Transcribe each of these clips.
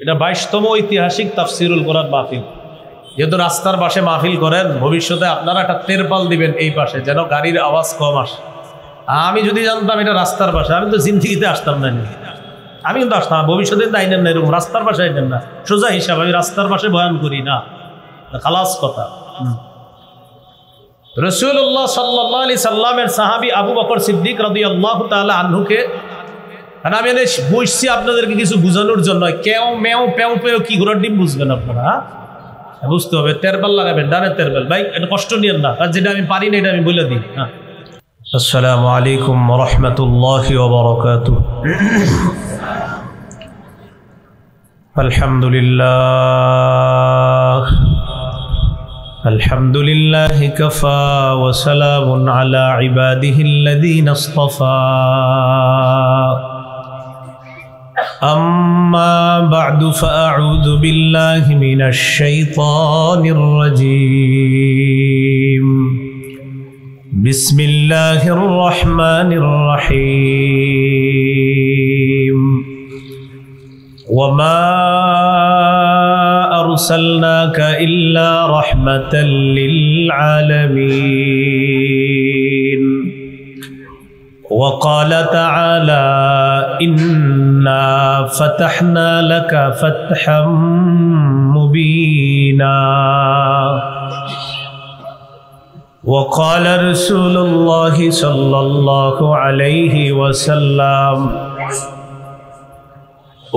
এটা 22তম ঐতিহাসিক তাফসিরুল কোরআন মাহফিল। যেহেতু রাস্তার পাশে মাহফিল করেন, ভবিষ্যতে আপনারা একটা তেরপাল দিবেন এই পাশে, যেন গাড়ির আওয়াজ কম আসে। আমি যদি জানতাম এটা রাস্তার পাশে, আমি তো জিন্দিগিতে আসতাম না। আমি কিন্তু আসতাম, ভবিষ্যতে আইনেন না এরকম রাস্তার পাশে আইনেন না, সোজা হিসাব। আমি রাস্তার পাশে বয়ান করি না, খালাস কথা। রাসূলুল্লাহ সাল্লাল্লাহু আলাইহি সাল্লামের সাহাবী আবু বকর সিদ্দিক রাদিয়াল্লাহু তাআলা আনহুকে, কারণ আমি বসছি আপনাদেরকে কিছু বোঝানোর জন্য। কেউ মেও পেও পেও কি ঘোড়ার ডিম বুঝবেন আপনারা, বুঝতে হবে। তেরপাল লাগাবেন, ডানের তেরপাল। ভাই এটা কষ্ট নিয়েন না, আর যেটা আমি পারি না এটা আমি বলে দিই। হ্যাঁ, আসসালামু আলাইকুম ওয়া রাহমাতুল্লাহি ওয়া বারাকাতুহু। আলহামদুলিল্লাহ আলহামদুলিল্লাহি কাফা ওয়া সালামুন আলা ইবাদিহিল্লাযীনা ইসতাফা। أما بعد فأعوذ بالله من الشيطان الرجيم. بسم الله الرحمن الرحيم. وما أرسلناك إلا رحمة للعالمين. وقال تعالى إنا فتحنا لك فتحا مبينا. وقال رسول الله صلى الله عليه وسلم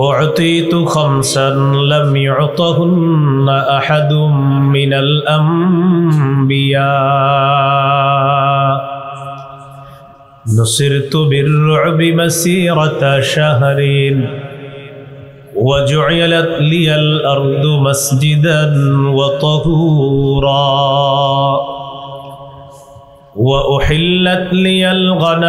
أعطيت خمسا لم يعطهن أحد من الأنبياء. نصرت بالرعب مسيرة شهر وجعلت لي الأرض مسجدا وطهورا وأحلت لي الغنائم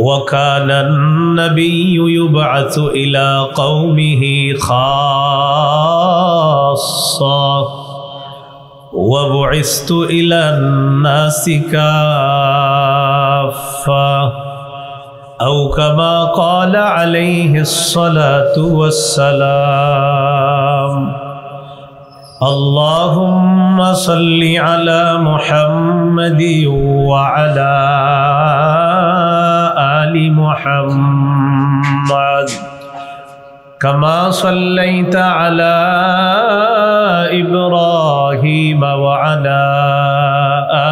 وكان النبي يبعث إلى قومه خاصة وبعثت إلى الناس كافة أو كما قال عليه الصلاة والسلام. اللهم صل على محمد وعلى آل محمد كما صليت على إبراهيم وعلى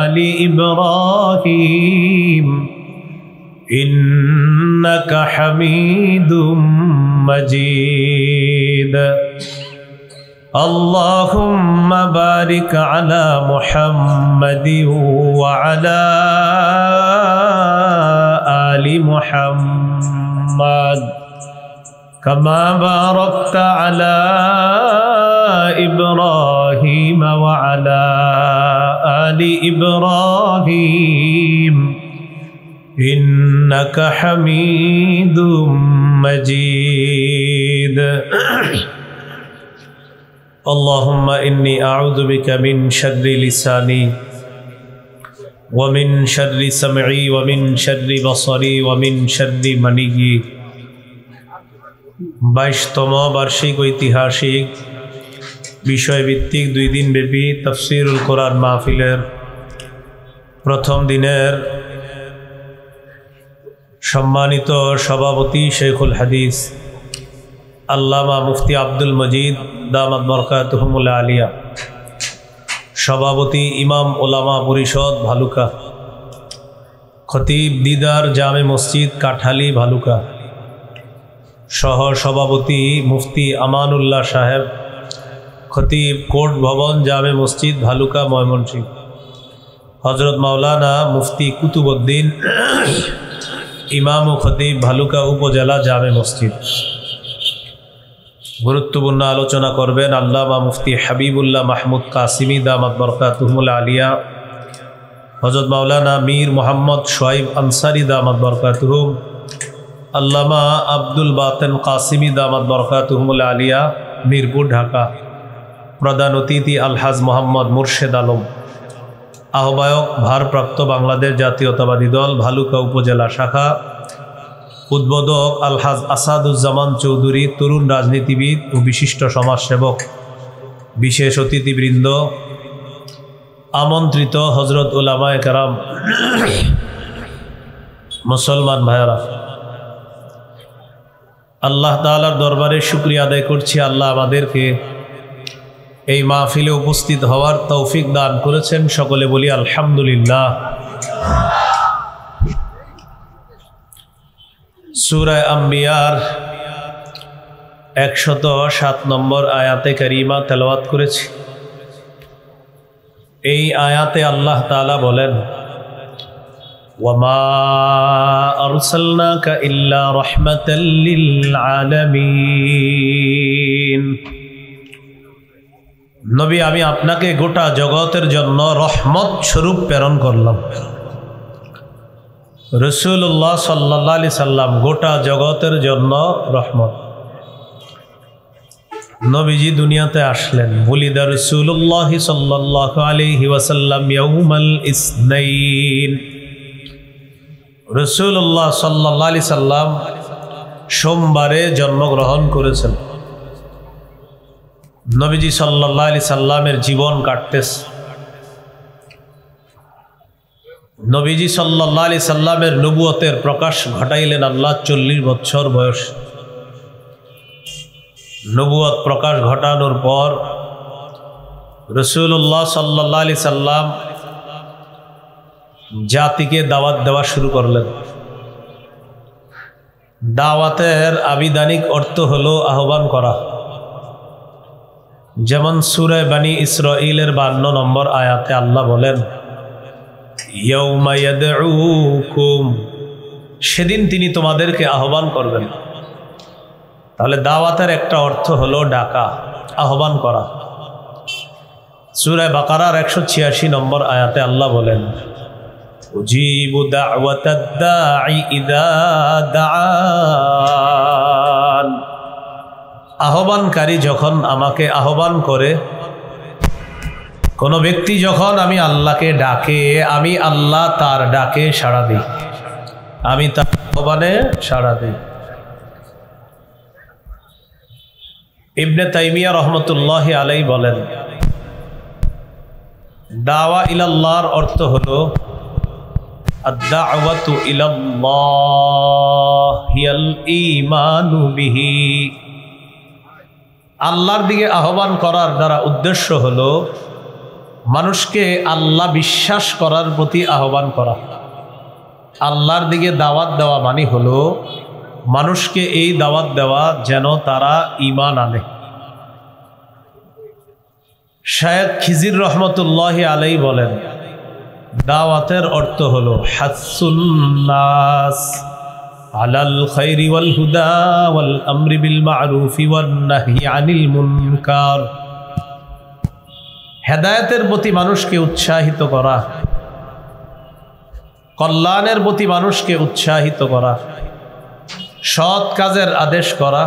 آل إبراهيم إنك حميد مجيد. اللهم بارك على محمد وعلى آل محمد كما باركت على إبراهيم وعلى آل إبراهيم إنك حميد مجيد. اللهم إني أعوذ بك من شر لساني ومن شر سمعي ومن شر بصري ومن شر مني. 22তম বার্ষিক ঐতিহাসিক বিষয়ভিত্তিক 2 দিন ব্যাপী তাফসীরুল কোরআন মাহফিলের প্রথম দিনের সম্মানিত সভাপতি শেখুল হাদিস আল্লামা মুফতি আব্দুল মজিদ দামাত বরকাতুহুমুল আলিয়া, সভাপতি ইমাম ওলামা পরিষদ ভালুকা, খতিব দিদার জামে মসজিদ কাঠালি ভালুকা, সহ সভাপতি মুফতি আমানুল্লাহ সাহেব, খতিব কোর্ট ভবন জামে মসজিদ ভালুকা ময়মনসিংহ, হজরত মাওলানা মুফতি কুতুবউদ্দিন ইমাম ও খতিব ভালুকা উপজেলা জামে মসজিদ। গুরুত্বপূর্ণ আলোচনা করবেন আল্লামা মুফতি হাবিবুল্লাহ মাহমুদ কাসিমি দামাত বরকাতুহুমুল আলিয়া, হযরত মাওলানা মীর মোহাম্মদ শোয়েব আনসারি দামাত বরকাতুহুম, আল্লামা আব্দুল বাতেন কাসিমি দামাত বরকাতুহুমুল আলিয়া মিরপুর ঢাকা, প্রধান অতিথি আলহাজ মোহাম্মদ মুর্শেদ আলম, আহ্বায়ক ভারপ্রাপ্ত বাংলাদেশ জাতীয়তাবাদী দল ভালুকা উপজেলা শাখা, উদ্বোধক আলহাজ আসাদুজ্জামান চৌধুরী, তরুণ রাজনীতিবিদ ও বিশিষ্ট সমাজসেবক, বিশেষ অতিথিবৃন্দ, আমন্ত্রিত হজরত উলামায়ে কেরাম, মুসলমান ভাইয়েরা, আল্লাহ তাআলার দরবারে শুকরিয়া আদায় করছি। আল্লাহ আমাদেরকে এই মাহফিলে উপস্থিত হওয়ার তৌফিক দান করেছেন। সকলে বলি আলহামদুলিল্লাহ। সূরা আম্বিয়ার 107 নম্বর আয়াতে কারিমা তেলাওয়াত করেছি। এই আয়াতে আল্লাহ তাআলা বলেন, ওয়ামা আরসালনাকা ইল্লা রাহমাতাল লিল আলামিন। নবী, আমি আপনাকে গোটা জগতের জন্য রহমত স্বরূপ প্রেরণ করলাম। রাসূলুল্লাহ সাল্লাল্লাহু আলাইহি সাল্লাম গোটা জগতের জন্য রহমত। নবীজি দুনিয়াতে আসলেন, ওয়ালিদা রাসূলুল্লাহ সাল্লাল্লাহু আলাইহি ওয়াসাল্লাম ইয়াউমাল ইসনাইন। রাসূলুল্লাহ সাল্লাল্লাহু আলাইহি সাল্লাম সোমবারে জন্মগ্রহণ করেছেন। নবীজি সাল্লাল্লাহু আলাইহি সাল্লামের জীবন কাটতেছে। নবীজি সাল্লাল্লাহু আলাইহি সাল্লামের নবুয়তের প্রকাশ ঘটাইলেন আল্লাহ 40 বছর বয়স। নবুয়ত প্রকাশ ঘটানোর পর রাসূলুল্লাহ সাল্লাল্লাহু আলাইহি সাল্লাম জাতিকে দাওয়াত দেওয়া শুরু করলেন। দাওয়াতের আবিধানিক অর্থ হলো আহ্বান করা। যেমন সূরা বনী ইসরাঈলের 52 নম্বর আয়াতে আল্লাহ বলেন, ইয়াউমা ইয়াদউকুম, সেদিন তিনি তোমাদেরকে আহ্বান করবেন। তাহলে দাওয়াতের একটা অর্থ হলো ডাকা, আহ্বান করা। সূরা বাকারার 186 নম্বর আয়াতে আল্লাহ বলেন, উজিবু দাওয়াতাদ দাঈ ইযা দাআন। আহ্বানকারী যখন আমাকে আহ্বান করে, কোনো ব্যক্তি যখন আমি আল্লাহকে ডাকে, আমি আল্লাহ তার ডাকে সাড়া দিই, আমি তার আহ্বানে সাড়া দিই। ইবনে তাইমিয়া রহমতুল্লাহি আলাইহি বলেন, দাওয়া ইলাল্লাহর অর্থ হলো আদ-দাওয়াতু ইলাল্লাহ হিয়াল ঈমানু বিহি। আল্লাহর দিকে আহ্বান করার দ্বারা উদ্দেশ্য হলো মানুষকে আল্লাহ বিশ্বাস করার প্রতি আহ্বান করা। আল্লাহর দিকে দাওয়াত দেওয়া মানে হলো মানুষকে এই দাওয়াত দেওয়া যেন তারা ঈমান আনে। শায়খ খিজির রহমতুল্লাহি আলাইহি বলেন, দাওয়াতের অর্থ হলো হাসসুন নাস আলাল খায়রি ওয়াল হুদা ওয়াল আমরি বিল মা'রুফি ওয়ান নাহyi আনিল মুনকার। হেদায়েতের প্রতি মানুষকে উৎসাহিত করা, কল্যাণের প্রতি মানুষকে উৎসাহিত করা, সৎ কাজের আদেশ করা,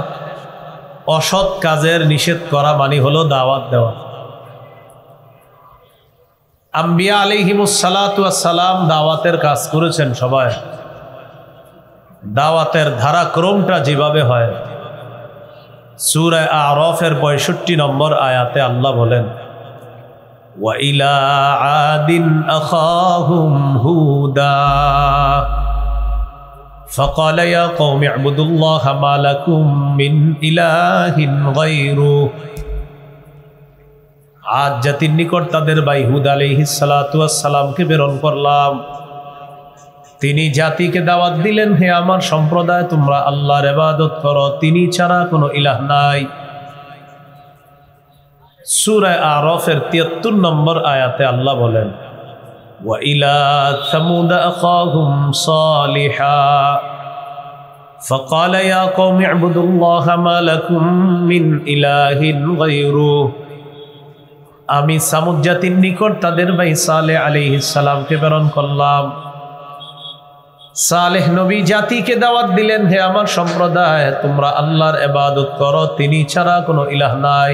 অসৎ কাজের নিষেধ করা মানে হলো দাওয়াত দেওয়া। আম্বিয়া আলাইহিমুস সালাতু ওয়াস সালাম দাওয়াতের কাজ করেছেন সবাই। দাওয়াতের ধারাক্রমটা যেভাবে হয়, সূরা আরাফের 65 নম্বর আয়াতে আল্লাহ বলেন, ওয়া ইলা আদিন আখাহুম হুদা ফাকালা ইয়া কওমি ইবুদুল্লাহা মা লাকুম মিন ইলাহিন গায়রু। আদ জাতির নিকট তাদের ভাই হুদ আলাইহিস সালাতু ওয়াস সালামকে প্রেরণ করলাম। তিনি জাতিকে দাওয়াত দিলেন, হে আমার সম্প্রদায়, তোমরা আল্লাহর ইবাদত করো, তিনি ছাড়া কোনো ইলাহ নাই। সূরা আরাফের 73 নম্বর আয়াতে আল্লাহ বলেন, ওয়া ইলা সামুদ আখাহুম সালিহা ফাকালা ইয়া কওমি ইবুদুল্লাহা মা লাকুম মিন ইলাহিন গায়রু। আমি সামুদ জাতির নিকট তাদের ভাই সালেহ আলাইহিস সালামকে প্রেরণ করলাম। সালেহ নবী জাতিকে দাওয়াত দিলেন, হে আমার সম্প্রদায়, তোমরা আল্লাহর ইবাদত করো, তিনি ছাড়া কোনো ইলাহ নাই।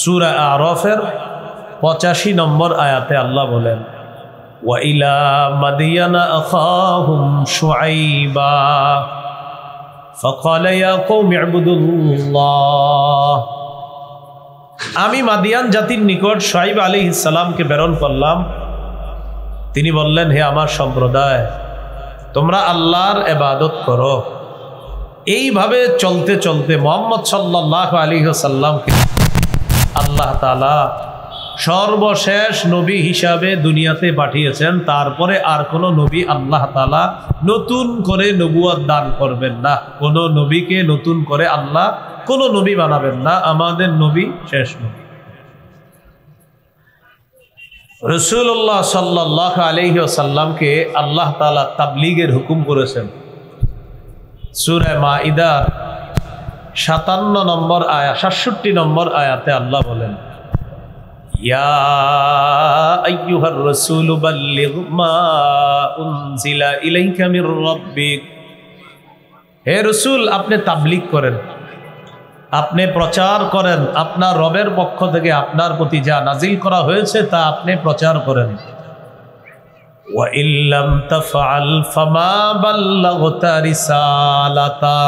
সূরা আরাফের 85 নম্বর আয়াতে আল্লাহ বলেন, وإلى مدين أخاهم شعيبا فقال يا قوم اعبدوا الله আমি মাদিয়ান জাতির নিকট শুআয়ব আলাইহিস সালামকে প্রেরণ করলাম। তিনি বললেন, হে আমার সম্প্রদায়, তোমরা আল্লাহর ইবাদত করো। এইভাবে চলতে চলতে মুহাম্মদ সাল্লাল্লাহু আলাইহি ওয়াসাল্লামকে আল্লাহ তাআলা সর্বশেষ নবী হিসাবে দুনিয়াতে পাঠিয়েছেন। তারপরে আর কোনো নবী আল্লাহ তাআলা নতুন করে নবুয়ত দান করবেন না। কোনো নবীকে নতুন করে আল্লাহ কোনো নবী বানাবেন না। আমাদের নবী শেষ নবী। রাসূলুল্লাহ সাল্লাল্লাহু আলাইহি ওয়াসাল্লামকে আল্লাহ তাআলা তাবলীগের হুকুম করেছেন। সূরা মাঈদার 57 নম্বর আয়াত 67 নম্বর আয়াতে আল্লাহ বলেন, ইয়া আইয়ুহার রাসূলু বাল্লিগ মা উনজিলা ইলাইকা মির রাব্বিক। হে রাসূল, আপনি তাবলীগ করেন, আপনি প্রচার করেন, আপনার রবের পক্ষ থেকে আপনার প্রতি যা নাজিল করা হয়েছে তা আপনি প্রচার করেন। ওয়া ইল্লাম তাফআল ফামা বাল্লাগতা রিসালাতা।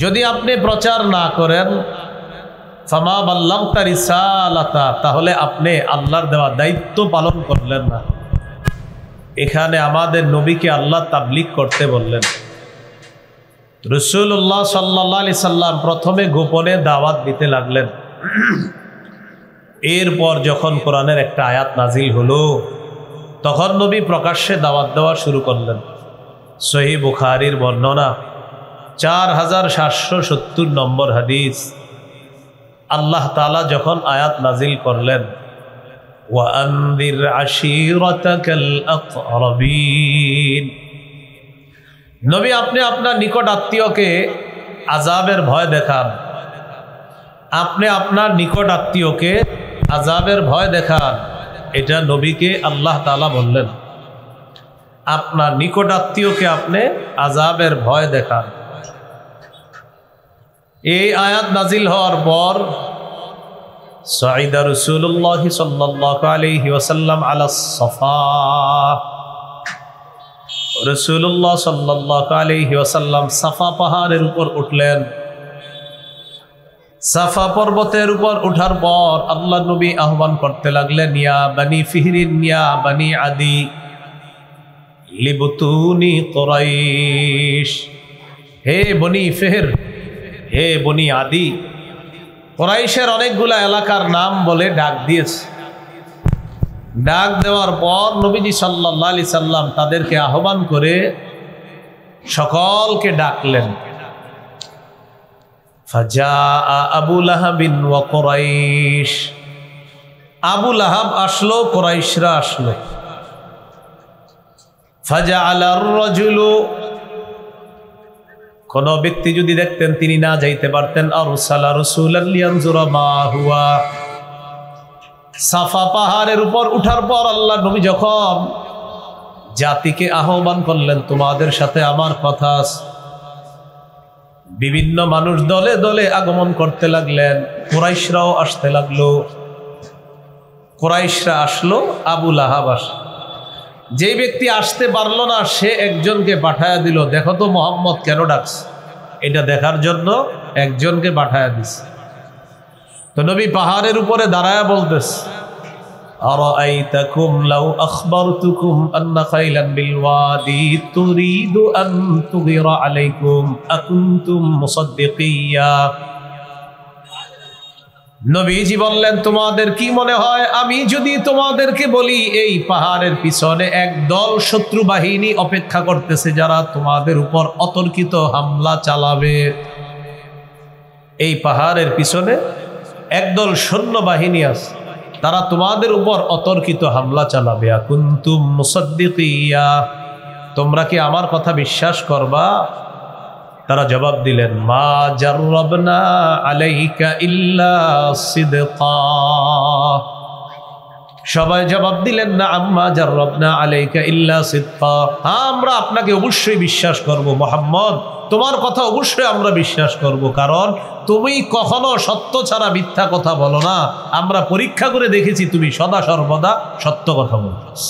যদি আপনি প্রচার না করেন, ফামা বাল্লাগতা রিসালাতা, তাহলে আপনি আল্লাহর দেওয়া দায়িত্ব পালন করলেন না। এখানে আমাদের নবীকে আল্লাহ তাবলীগ করতে বললেন। রাসূলুল্লাহ সাল্লাল্লাহু আলাইহি সাল্লাম প্রথমে গোপনে দাওয়াত দিতে লাগলেন। এরপর যখন কোরআনের একটা আয়াত নাজিল হলো, তখন নবী প্রকাশ্যে দাওয়াত দেওয়া শুরু করলেন। সহিহ বুখারীর বর্ণনা 4770 নম্বর হাদিস। আল্লাহ তাআলা যখন আয়াত নাজিল করলেন, ওয়া আনদির আশীরাতাকাল আকরাবিন, নবী আপনি আপনার নিকট আত্মীয়কে আযাবের ভয় দেখান। আপনি আপনার নিকট আত্মীয়কে আযাবের ভয় দেখান। এটা নবীকে আল্লাহ তাআলা বললেন, আপনার নিকট আত্মীয়কে আপনি আযাবের ভয় দেখান। এই আয়াত নাজিল হওয়ার পর সাইদা রাসূলুল্লাহ সাল্লাল্লাহু আলাইহি ওয়াসাল্লাম আলা সাফা, রাসূলুল্লাহ সাল্লাল্লাহু আলাইহি ওয়াসাল্লাম সাফা পাহাড়ের উপর উঠলেন। সাফা পর্বতের উপর ওঠার পর আল্লাহ নবী আহ্বান করতে লাগলেন, ইয়া বনি ফিহরিন ইয়া বনি আদি লিবতুনি কুরাইশ। হে বনি ফিহর, হে বনি আদি। কুরাইশের অনেকগুলা এলাকার নাম বলে ডাক দিয়েছে। ডাক দেওয়ার পর নবীজি সাল্লাল্লাহু আলাইহি সাল্লাম তাদেরকে আহ্বান করে সকলকে ডাকলেন। ফাজাআ আবু লাহাবিন ওয়া কুরাইশ। আবু লাহাব আসলো, কুরাইশরা আসলো। ফাজাআলার রাজুলু, কোন ব্যক্তি যদি দেখতেন তিনি না যাইতে পারতেন, আরসালা রাসূলান লিয়ানজুরা মা হুয়া। সাফা পাহাড়ের উপর উঠার পর আল্লাহ নবী যখন জাতিকে আহ্বান করলেন, তোমাদের সাথে আমার কথা আছে, বিভিন্ন মানুষ দলে দলে আগমন করতে লাগলেন। কুরাইশরাও আসতে লাগলো। কুরাইশরা আসলো, আবু লাহাব আসলো। যে ব্যক্তি আসতে পারলো না সে একজনকে পাঠায়া দিল, দেখো তো মুহাম্মদ কেন ডাকছে। এটা দেখার জন্য একজনকে পাঠায়া দিছে। তো নবী পাহাড়ের উপরে দাঁড়ায়া বলতেছে, আরাআইতাকুম লাউ আখবারতুকুম আন্না খাইলান বিল ওয়াদি তুরিদু আন তুগিরা আলাইকুম আকুনতুম মুসাদ্দিকিয়া। নবীজি বললেন, তোমাদের কি মনে হয় আমি যদি তোমাদেরকে বলি এই পাহাড়ের পিছনে একদল শত্রু বাহিনী অপেক্ষা করতেছে যারা তোমাদের উপর অতর্কিত হামলা চালাবে। এই পাহাড়ের পিছনে একদল সৈন্যবাহিনী আছে, তারা তোমাদের উপর অতর্কিত হামলা চালাবে। আকুনতুম মুসাদ্দিকিয়া, তোমরা কি আমার কথা বিশ্বাস করবা? তারা জবাব দিলেন, মা জাররাবনা আলাইকা ইল্লা সিদকা। সবাই জবাব দিলেন না, আম্মা জাররাবনা আলাইকা ইল্লা সিদকা, আমরা আপনাকে অবশ্যই বিশ্বাস করব মুহাম্মদ, তোমার কথা অবশ্যই আমরা বিশ্বাস করব, কারণ তুমি কখনো সত্য ছাড়া মিথ্যা কথা বলো না, আমরা পরীক্ষা করে দেখেছি তুমি সদা সর্বদা সত্য কথা বলতেছ।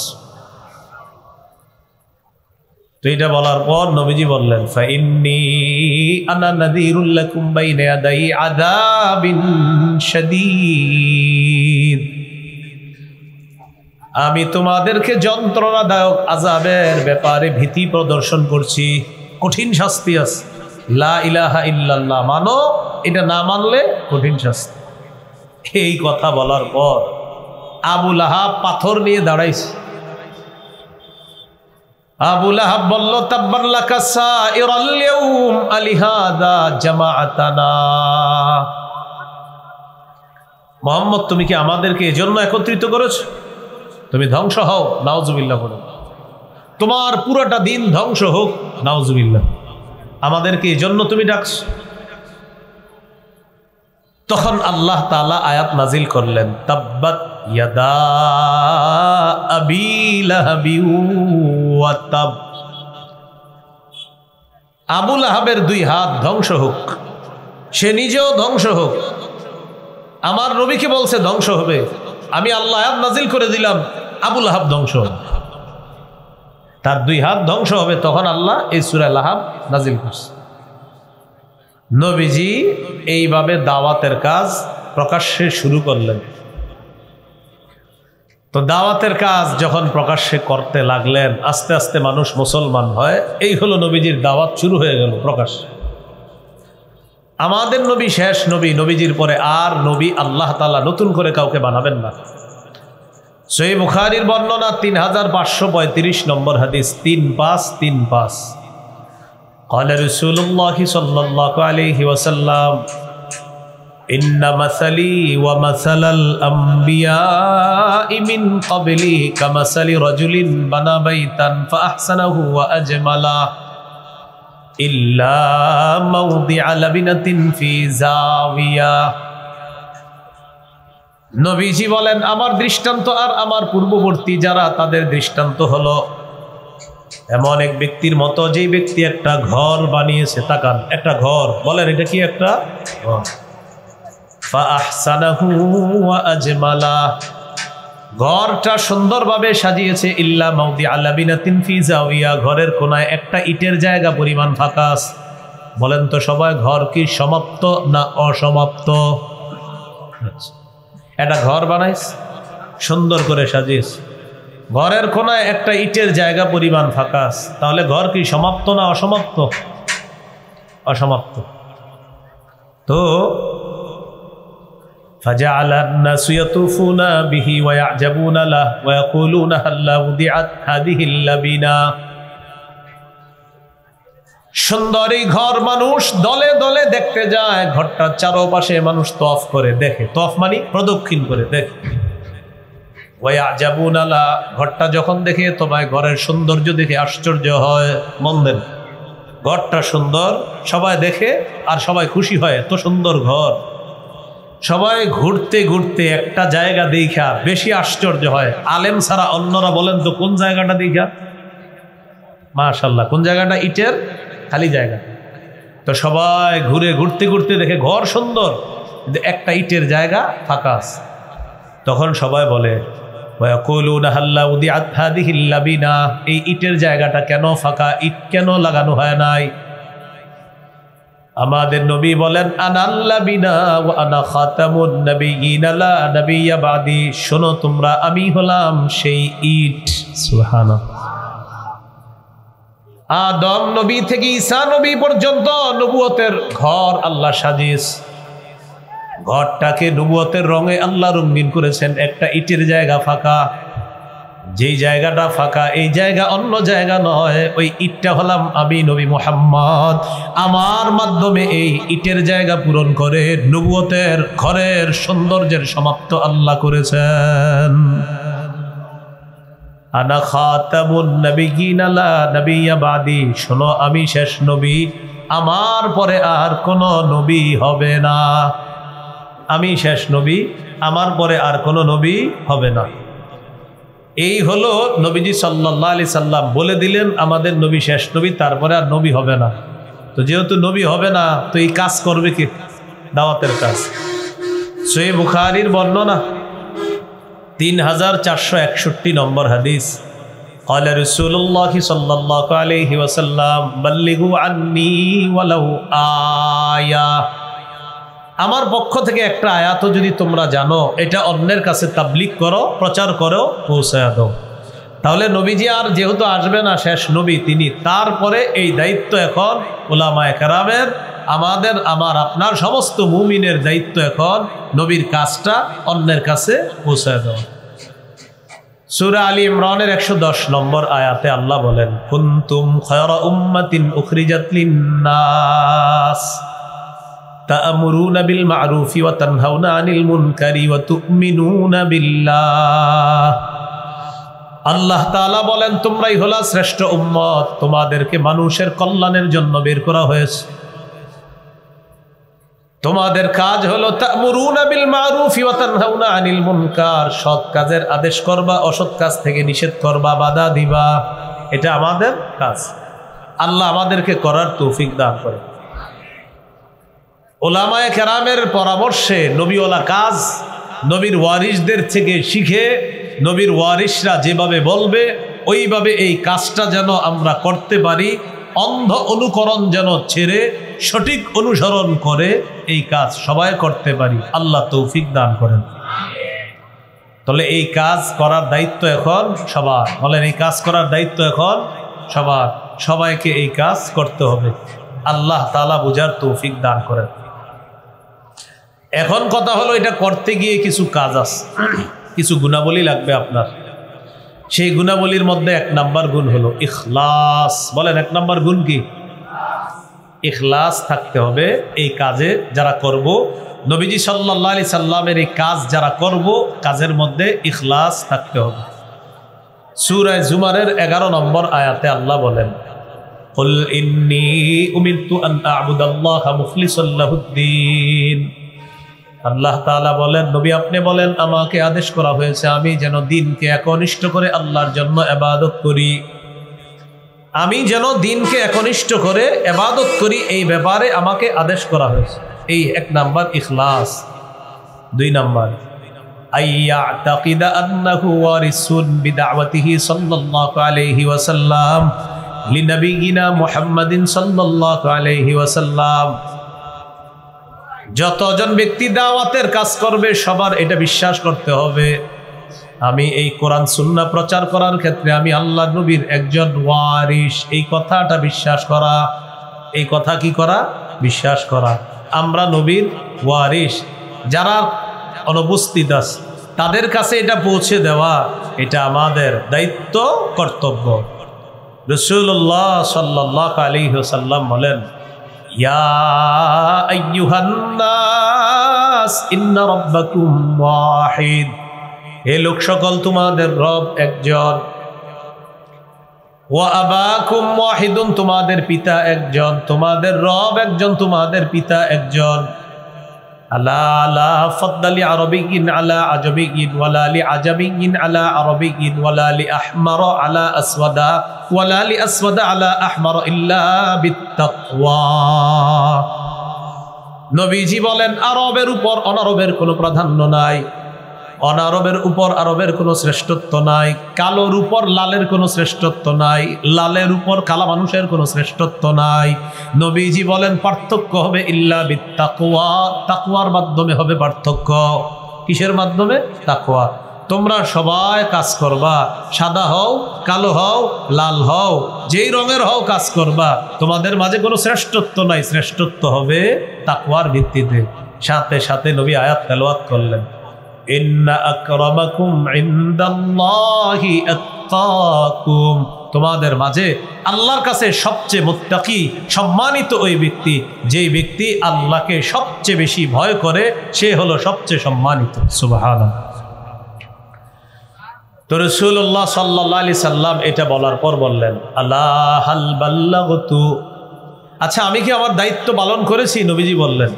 তো এটা বলার পর নবীজি বললেন, ফাইন্নী আনা নাযীরুল লাকুম বাইনা ইয়াদাই আযাবিন শাদীদ, আমি তোমাদেরকে যন্ত্রণাদায়ক আযাবের ব্যাপারে ভীতি প্রদর্শন করছি, কঠিন শাস্তি আছে। লা ইলাহা ইল্লাল্লাহ মানো, এটা না মানলে কঠিন শাস্তি। এই কথা বলার পর আবু লাহাব পাথর নিয়ে দাঁড়াইছে। আবু লাহাব বলল, তাব্বান লাকা সাইরাল ইয়াউম আলিহাদা জামাআতানা, মুহাম্মদ তুমি কি আমাদেরকে এজন্য একত্রিত করেছো? তুমি ধ্বংস হও, নাউজুবিল্লাহ বলো, তোমার পুরোটা দিন ধ্বংস হোক, নাউজুবিল্লাহ, আমাদেরকে এজন্য তুমি ডাকছো? তখন আল্লাহ তাআলা আয়াত নাজিল করলেন, তাব্বাত ইয়াদা আবি লাহাবি ওয়া তাব, আবু লাহাবের দুই হাত ধ্বংস হোক, সে নিজেও ধ্বংস হোক, আমার নবীকে বলছে ধ্বংস হবে, আমি আল্লাহ আয়াত নাজিল করে দিলাম আবু লাহাব ধ্বংস হবে, তার দুই হাত ধ্বংস হবে। তখন আল্লাহ এই সূরা লাহাব নাজিল করছে। নবীজি এইভাবে দাওয়াতের কাজ প্রকাশ্যে শুরু করলেন। তো দাওয়াতের কাজ যখন প্রকাশ্যে করতে লাগলেন, আস্তে আস্তে মানুষ মুসলমান হয়। এই হলো নবীজির দাওয়াত শুরু হয়ে গেল প্রকাশ্যে। আমাদের নবী শেষ নবী, নবীজির পরে আর নবী আল্লাহ তাআলা নতুন করে কাউকে বানাবেন না। সহিহ বুখারীর বর্ণনা 3535 নম্বর হাদিস, 3535, قال رسول الله صلى الله عليه وسلم إن مثلي ومثل الأنبياء من قبلي كمثل رجل بنى بيتا فأحسنه وأجمله إلا موضع لبنة في زاوية। নবীজি বলেন, আমার দৃষ্টান্ত আর আমার পূর্ববর্তী যারা তাদের দৃষ্টান্ত হলো এমন এক ব্যক্তির মতো, যেই ব্যক্তি একটা ঘর বানিয়েছে। তাকান, একটা ঘর, বলেন এটা কি একটা ঘর? ফাআহসানাহু ওয়া আজমালা, ঘরটা সুন্দরভাবে সাজিয়েছে। ইল্লা মাউদিআ লাবিনাতিন ফি জাওিয়া, ঘরের কোনায় একটা ইটের জায়গা পরিমাণ ফাঁকা আছে। বলেন তো সবাই, ঘর কি সমাপ্ত না অসমাপ্ত? একটা ঘর বানাইছে, সুন্দর করে সাজিয়েছে, ঘরের কোনায় একটা ইটের জায়গা পরিমাণ ফাঁকা আছে, তাহলে ঘর কি সমাপ্ত না অসমাপ্ত? অসমাপ্ত। তো فجعل الناس يطوفون به ويعجبون له ويقولون هل وضعت هذه اللبنة। সুন্দরী ঘর মানুষ দলে দলে দেখতে যায়, ঘরটার চারপাশে মানুষ তওয়াফ করে দেখে, তওয়াফ মানে প্রদক্ষিণ করে দেখে। ওয়ায়াজাবুনা লা, ঘরটা যখন দেখে তোমায় ঘরের সৌন্দর্য দেখে আশ্চর্য হয়। মন দেন, ঘরটা সুন্দর, সবাই দেখে আর সবাই খুশি হয়, এত সুন্দর ঘর। সবাই ঘুরতে ঘুরতে একটা জায়গা দেখা বেশি আশ্চর্য হয়। আলেম ছাড়া অন্যরা বলেন তো কোন জায়গাটা দেখা? মাশাআল্লাহ, কোন জায়গাটা? ইটের খালি জায়গা। তো সবাই ঘুরে ঘুরতে ঘুরতে দেখে ঘর সুন্দর, কিন্তু একটা ইটের জায়গা ফাঁকা আছে। তখন সবাই বলে, এই ইটের জায়গাটা কেন ফাঁকা, ইট কেন লাগানো হয় নাই? আমাদের নবী বলেন, আনাল্লাবিনা ওয়া আনা খাতামুন নাবিয়িন লা নাবিয়্যা বাদি, শোনো তোমরা, আমি হলাম সেই ইট। সুবহানাল্লাহ। আদম নবী থেকে ঈসা নবী পর্যন্ত নবুয়তের ঘর আল্লাহ সাজিয়েছে। ঘরটাকে নবুয়তের রঙে আল্লাহ রঙিন করেছেন। একটা ইটের জায়গা ফাঁকা, যেই জায়গাটা ফাঁকা এই জায়গা অন্য জায়গা নয়, ওই ইটটা হলাম আমি নবী মুহাম্মদ। আমার মাধ্যমে এই ইটের জায়গা পূরণ করে নবুয়তের ঘরের সৌন্দর্যের সমাপ্ত আল্লাহ করেছেন। আনা খাতামুন নাবিয়িন লা নাবিয়্যা বাদি, শোনো আমি শেষ নবী, আমার পরে আর কোনো নবী হবে না। আমি শেষ নবী, আমার পরে আর কোনো নবী হবে না। এই হলো নবীজি সাল্লাল্লাহু আলাইহি সাল্লাম বলে দিলেন আমাদের নবী শেষ নবী, তারপরে আর নবী হবে না। তো যেহেতু নবী হবে না, তো এই কাজ করবে কি? দাওয়াতের কাজ। সহিহ বুখারীর বর্ণনা 3461 নম্বর হাদিস, قال رسول الله صلى الله عليه وسلم بلغوا عني ولو آية। আমার পক্ষ থেকে একটা আয়াতও যদি তোমরা জানো, এটা অন্যের কাছে তাবলীগ করো, প্রচার করো, পৌঁছায় দাও। তাহলে নবীজি আর যেহেতু আসবে না, শেষ নবী তিনি, তারপরে এই দায়িত্ব এখন উলামায়ে কেরামের, আমাদের, আমার, আপনার সমস্ত মুমিনের দায়িত্ব এখন নবীর কাজটা অন্যের কাছে পৌঁছায় দেওয়া। সূরা আলী ইমরানের 110 নম্বর আয়াতে আল্লাহ বলেন, কুনতুম খায়রা উম্মাতিন উখরিজাত লিন-নাস তা'মুরুনা বিল মা'রুফি ওয়া তানহাউনা আনিল মুনকারি ওয়া তু'মিনুনা বিল্লাহ। আল্লাহ তাআলা বলেন, তোমরাই হলা শ্রেষ্ঠ উম্মত, তোমাদেরকে মানুষের কল্যাণের জন্য বের করা হয়েছে। তোমাদের কাজ হলো তা'মুরুনা বিল মা'রুফি ওয়া তানহাউনা আনিল মুনকার, সৎ কাজের আদেশ করবা, অসৎ কাজ থেকে নিষেধ করবা, বাধা দিবা। এটা আমাদের কাজ। আল্লাহ আমাদেরকে করার তৌফিক দান করে। উলামায়ে কেরামের পরামর্শে নবীওয়ালা কাজ নবীর ওয়ারিসদের থেকে শিখে, নবীর ওয়ারিসরা যেভাবে বলবে ওইভাবে এই কাজটা যেন আমরা করতে পারি, অন্ধ অনুকরণ যেন ছেড়ে সঠিক অনুসরণ করে এই কাজ সবাই করতে পারি। আল্লাহ তৌফিক দান করেন। তাহলে এই কাজ করার দায়িত্ব এখন সবার। বলেন, এই কাজ করার দায়িত্ব এখন সবার। সবাইকে এই কাজ করতে হবে। আল্লাহ তাআলা বুঝার তৌফিক দান করেন। এখন কথা হলো, এটা করতে গিয়ে কিছু কাজ আছে, কিছু গুণাবলী লাগবে আপনার। সেই গুণাবলীর মধ্যে 1 নাম্বার গুণ হলো ইখলাস। বলেন, 1 নাম্বার গুণ কি? ইখলাস থাকতে হবে এই কাজে যারা করব। নবীজি সাল্লাল্লাহু আলাইহি সাল্লামের এই কাজ যারা করব, কাজের মধ্যে ইখলাস থাকতে হবে। সূরা জুমারের 11 নম্বর আয়াতে আল্লাহ বলেন, কুল ইন্নী উমিরতু আন আ'বুদাল্লাহা মুখলিসাল লাহুদ্দিন। আল্লাহ তাআলা বলেন, নবী আপনি বলেন, আমাকে আদেশ করা হয়েছে আমি যেন দিনকে একনিষ্ঠ করে আল্লাহর জন্য ইবাদত করি। আমি যেন দিনকে একনিষ্ঠ করে ইবাদত করি, এই ব্যাপারে আমাকে আদেশ করা হয়েছে। এই 1 নাম্বার ইখলাস। 2 নাম্বার আইয়াতাকিদা আন্নাহু ওয়ারিসুন বিদাওয়াতিহি সাল্লাল্লাহু আলাইহি ওয়াসাল্লাম লিনবিয়িনা মুহাম্মাদিন সাল্লাল্লাহু আলাইহি ওয়াসাল্লাম। যতজন ব্যক্তি দাওয়াতের কাজ করবে সবার এটা বিশ্বাস করতে হবে, আমি এই কোরআন সুন্নাহ প্রচার করার ক্ষেত্রে আমি আল্লাহ নবীর একজন ওয়ারিস। এই কথাটা বিশ্বাস করা। এই কথা কি করা? বিশ্বাস করা। আমরা নবীর ওয়ারিস। যারা অনুপস্থিত আছে তাদের কাছে এটা পৌঁছে দেওয়া, এটা আমাদের দায়িত্ব, কর্তব্য। রাসূলুল্লাহ সাল্লাল্লাহু আলাইহি ওয়াসাল্লাম বলেন, ইয়া আইয়ুহান নাস ইন্না রাব্বাকুম ওয়াহিদ। হে লোক সকল, তোমাদের রব একজন। ওয়া আবাকুম ওয়াহিদুন, তোমাদের পিতা একজন। তোমাদের রব একজন, তোমাদের পিতা একজন। আলা লা ফাদলি আরবিয়িন আলা আজমিয়িন ওয়ালা লি আজমিয়িন আলা আরবিয়িন ওয়ালা লি আহমার আলা আসওয়াদা ওয়ালা লি আসওয়াদা আলা আহমার ইল্লা বিত্তাকওয়া। নবীজি বলেন, আরবের উপর অনারবের কোনো প্রাধান্য নাই, অনারবের উপর আরবের কোনো শ্রেষ্ঠত্ব নাই, কালোর উপর লালের কোনো শ্রেষ্ঠত্ব নাই, লালের উপর কালা মানুষের কোনো শ্রেষ্ঠত্ব নাই। নবীজি বলেন, পার্থক্য হবে ইল্লা বিত্তাকওয়া, তাকওয়ার মাধ্যমে হবে পার্থক্য। কিসের মাধ্যমে? তাকওয়া। তোমরা সবাই কাজ করবা, সাদা হও, কালো হও, লাল হও, যেই রঙের হও কাজ করবা, তোমাদের মাঝে কোনো শ্রেষ্ঠত্ব নাই, শ্রেষ্ঠত্ব হবে তাকওয়ার ভিত্তিতে। সাথে সাথে নবী আয়াত তেলাওয়াত করলেন, ইন্না আকরামাকুম ইনদাল্লাহি আত্তাকুম। তোমাদের মাঝে আল্লাহর কাছে সবচেয়ে মুত্তাকি, সম্মানিত ওই ব্যক্তি, যেই ব্যক্তি আল্লাহকে সবচেয়ে বেশি ভয় করে, সে হলো সবচেয়ে সম্মানিত। সুবহানাল্লাহ। তো রাসূলুল্লাহ সাল্লাল্লাহু আলাইহি সাল্লাম এটা বলার পর বললেন, আলা হাল বাল্লাগতু। আচ্ছা, আমি কি আমার দায়িত্ব পালন করেছি? নবীজি বললেন।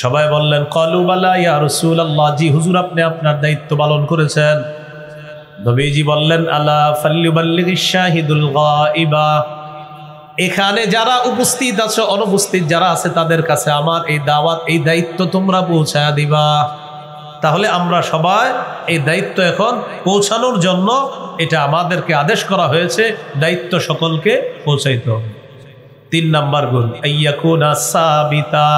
সবাই বললেন, ক্বালু বালা ইয়া রাসূলুল্লাহ, জি হুজুর, আপনি আপনার দায়িত্ব পালন করেছেন। নবীজি বললেন আলা ফাল্লিবাল্লিগিশ শাহিদুল গায়বা, এখানে যারা উপস্থিত আছে অনুপস্থিত যারা আছে তাদের কাছে আমার এই দাওয়াত এই দায়িত্ব তোমরা পৌঁছায়া দিবা। তাহলে আমরা সবাই এই দায়িত্ব এখন পৌঁছানোর জন্য এটা আমাদেরকে আদেশ করা হয়েছে, দায়িত্ব সকলকে পৌঁছাইতে হবে। 3 নাম্বার গুণ আইয়াকুনা সাবিতা,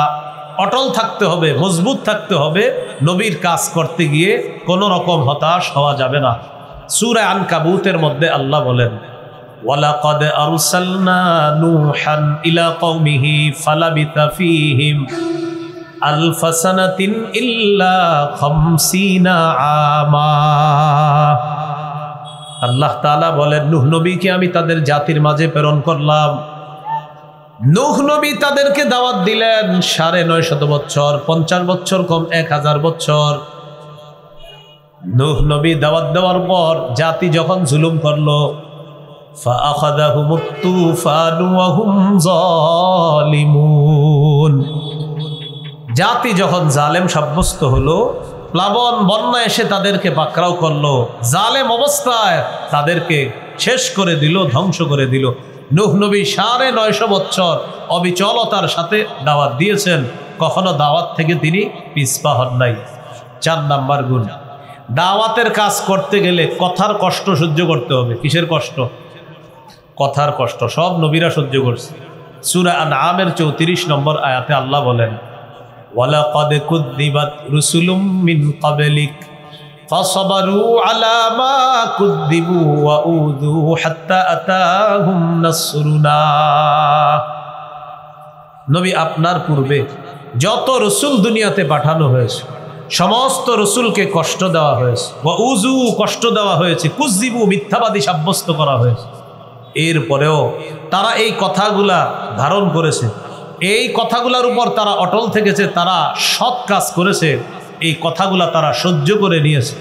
অটল থাকতে হবে, মজবুত থাকতে হবে। নবীর কাজ করতে গিয়ে কোনো রকম হতাশ হওয়া যাবে না। সূরা আনকাবুতের মধ্যে আল্লাহ বলেন ওয়ালাকাদ আরসালনা নূহান ইলা কওমিহি ফালাবিতা ফীহিম আলফা সানাতিন ইল্লা 50 আমা। আল্লাহ তাআলা বলেন নূহ নবীকে আমি তাদের জাতির মাঝে প্রেরণ করলাম। নূহ নবী তাদেরকে দাওয়াত দিলেন 950 বছর, 50 বছর কম 1000 বছর। নূহ নবী দাওয়াত দেওয়ার পর জাতি যখন জুলুম করলো ফাআখাযাহুমুত তুফানু ওয়া হুম যালিমুন, জাতি যখন জালেম সাব্যস্ত হলো, প্লাবন বন্যা এসে তাদেরকে পাকড়াও করলো, জালেম অবস্থায় তাদেরকে শেষ করে দিল, ধ্বংস করে দিল। নূহ নবী 950 বছর অবিচলতার সাথে দাওয়াত দিয়েছেন, কখনো দাওয়াত থেকে তিনি পিছপা হন নাই। 4 নাম্বার গুণ, দাওয়াতের কাজ করতে গেলে কথার কষ্ট সহ্য করতে হবে। কিসের কষ্ট? কথার কষ্ট। সব নবীরা সহ্য করছে। সূরা আনআমের 34 নম্বর আয়াতে আল্লাহ বলেন ওয়ালাকাদ কুযযিবাত রুসুলুম মিন ক্বাবলিক ফাসাবারু আলা মা কুযযিবু ওয়া উযু হাত্তা আতাহুম নাসরুনা। নবী আপনার পূর্বে যত রসুল দুনিয়াতে পাঠানো হয়েছে সমস্ত রসুলকে কষ্ট দেওয়া হয়েছে, ওয়া উযু কষ্ট দেওয়া হয়েছে, কুযযিবু মিথ্যাবাদী সাব্যস্ত করা হয়েছে। এরপরেও তারা এই কথাগুলা ধারণ করেছে, এই কথাগুলার উপর তারা অটল থেকেছে, তারা সৎ কাজ করেছে, এই কথাগুলা তারা সহ্য করে নিয়েছে।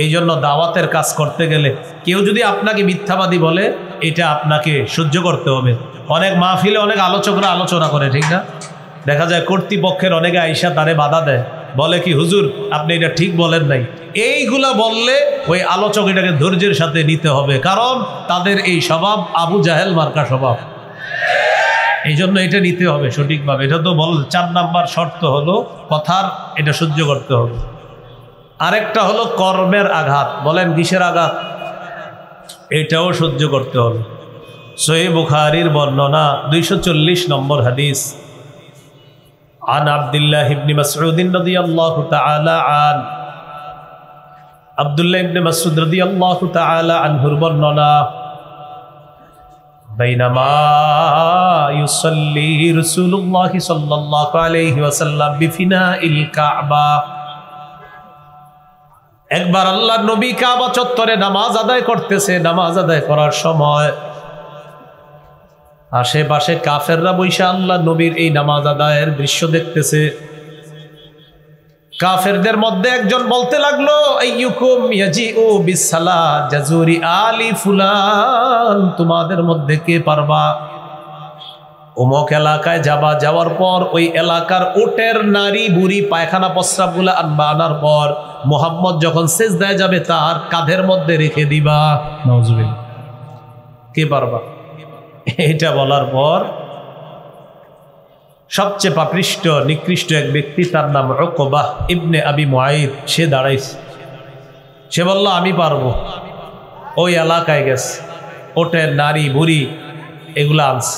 এই জন্য দাওয়াতের কাজ করতে গেলে কেউ যদি আপনাকে মিথ্যাবাদী বলে এটা আপনাকে সহ্য করতে হবে। অনেক মাহফিলে অনেক আলোচকরা আলোচনা করে, ঠিক না? দেখা যায় কর্তৃপক্ষের অনেকে আইসা তারে বাধা দেয়, বলে কি হুজুর আপনি এটা ঠিক বলেন নাই। এইগুলা বললে ওই আলোচক এটাকে ধৈর্যের সাথে নিতে হবে, কারণ তাদের এই স্বভাব আবু জাহেল মার্কা স্বভাব। এই জন্য এটা নিতে হবে সঠিকভাবে। এটা তো বল 4 নাম্বার শর্ত হলো কথার এটা সহ্য করতে হবে। আরেকটা হলো কর্মের আঘাত। বলেন কিসের আঘাত? এটাও সহ্য করতে হবে। সহিহ বুখারীর বর্ণনা 240 নম্বর হাদিস, عن عبد الله بن مسعود رضي الله تعالى عنه, আব্দুল্লাহ ইবনে মাসউদ রাদিয়াল্লাহু তাআলা আনহুর বর্ণনা, বাইনামা ইউসাল্লি রাসূলুল্লাহ সাল্লাল্লাহু আলাইহি ওয়াসাল্লাম বিফিনাইল কাবা, একবার আল্লাহর নবী কাবা চত্বরে নামাজ আদায় করতেছে। নামাজ আদায় করার সময় আশেপাশে কাফেররা বৈশা আল্লাহ নবীর এই নামাজ আদায়ের দৃশ্য দেখতেছে। কাফেরদের মধ্যে একজন বলতে লাগলো আইয়ুকুম ইয়াজিউ বিসসালাহ জাজুরি আলি ফুলান, তোমাদের মধ্যে কে পারবা অমুক এলাকায় যাবা, যাওয়ার পর ওই এলাকার ওটের নারী বুড়ি পায়খানা প্রস্রাবগুলো আনবা, আনার পর মুহাম্মদ যখন সিজদায় যাবে তার কাঁধের মধ্যে রেখে দিবা। নাউজুবিল্লাহ। কে পারবা? এটা বলার পর সবচেয়ে পাপিষ্ঠ নিকৃষ্ট এক ব্যক্তি, তার নাম উকবাহ ইবনে আবি মুআইদ, সে দাঁড়াইছে। সে বলল আমি পারবো। ওই এলাকায় গেছে, ওটের নারী বুড়ি এগুলো আনছে,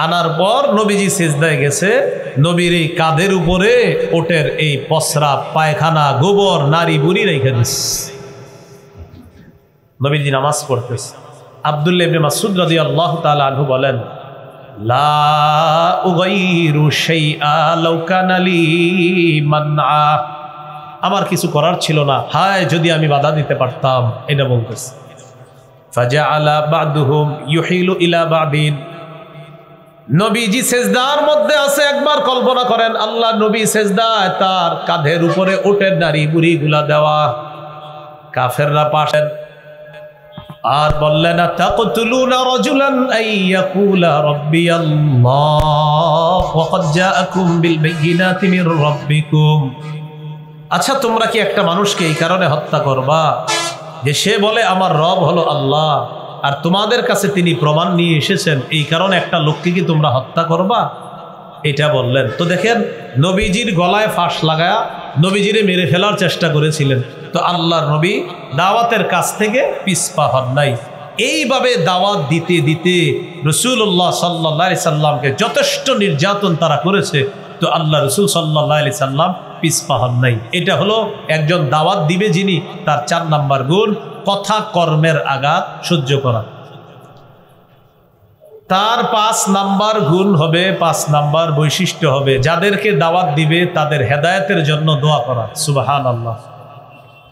আনার পর নবীজি সিজদায় গেছে। নবীর এই কাঁধের উপরে ওটের এই প্রস্রাব পায়খানা গোবর নারী বুড়ি রেখে দিচ্ছে। নবীজি নামাজ পড়তেছে। আব্দুল্লাহ ইবনে মাসউদ রাদিয়াল্লাহু তাআলা আনহু বলেন লা উগাইরু শাইআ লাউ কানা লি মানআ, আমার কিছু করার ছিল না, হায় যদি আমি বাধা দিতে পারতাম, এটা বলতেছে। ফাজাআলা বা'দুহুম ইউহিলু ইলা বা'দিন, নবীজি সিজদার মধ্যে আছে। একবার কল্পনা করেন আল্লাহ নবী সিজদায়, তার কাঁধের উপরে ওটের নারী বুড়িগুলা দেওয়া। কাফেররা পাশে আর বললেন তাকতুলুনা রাজুলান আইয়াকুলা রাব্বিয়াল্লাহ ওয়া ক্বাদ জাআকুম বিল বাইয়িনাতি মির রাব্বিকুম, আচ্ছা তোমরা কি একটা মানুষকে এই কারণে হত্যা করবা যে সে বলে আমার রব হলো আল্লাহ, আর তোমাদের কাছে তিনি প্রমাণ নিয়ে এসেছেন, এই কারণে একটা লোককে কি তোমরা হত্যা করবা? এটা বললেন। তো দেখেন, নবীজির গলায় ফাঁস লাগায়া নবীজিরে মেরে ফেলার চেষ্টা করেছিলেন। তো আল্লাহর নবী দাওয়াতের কাছ থেকে পিছপা হন নাই। এইভাবে দাওয়াত দিতে দিতে রাসূলুল্লাহ সাল্লাল্লাহু আলাইহি সাল্লামকে যথেষ্ট নির্যাতন তারা করেছে। তো আল্লাহ রাসূল সাল্লাল্লাহু আলাইহি সাল্লাম পিছপা হন নাই। এটা হলো একজন দাওয়াত দিবে যিনি, তার 4 নাম্বার গুণ, কথা কর্মের আঘাত সহ্য করা। তার 5 নাম্বার গুণ হবে, 5 নাম্বার বৈশিষ্ট্য হবে, যাদেরকে দাওয়াত দিবে তাদের হেদায়েতের জন্য দোয়া করা। সুবহানাল্লাহ।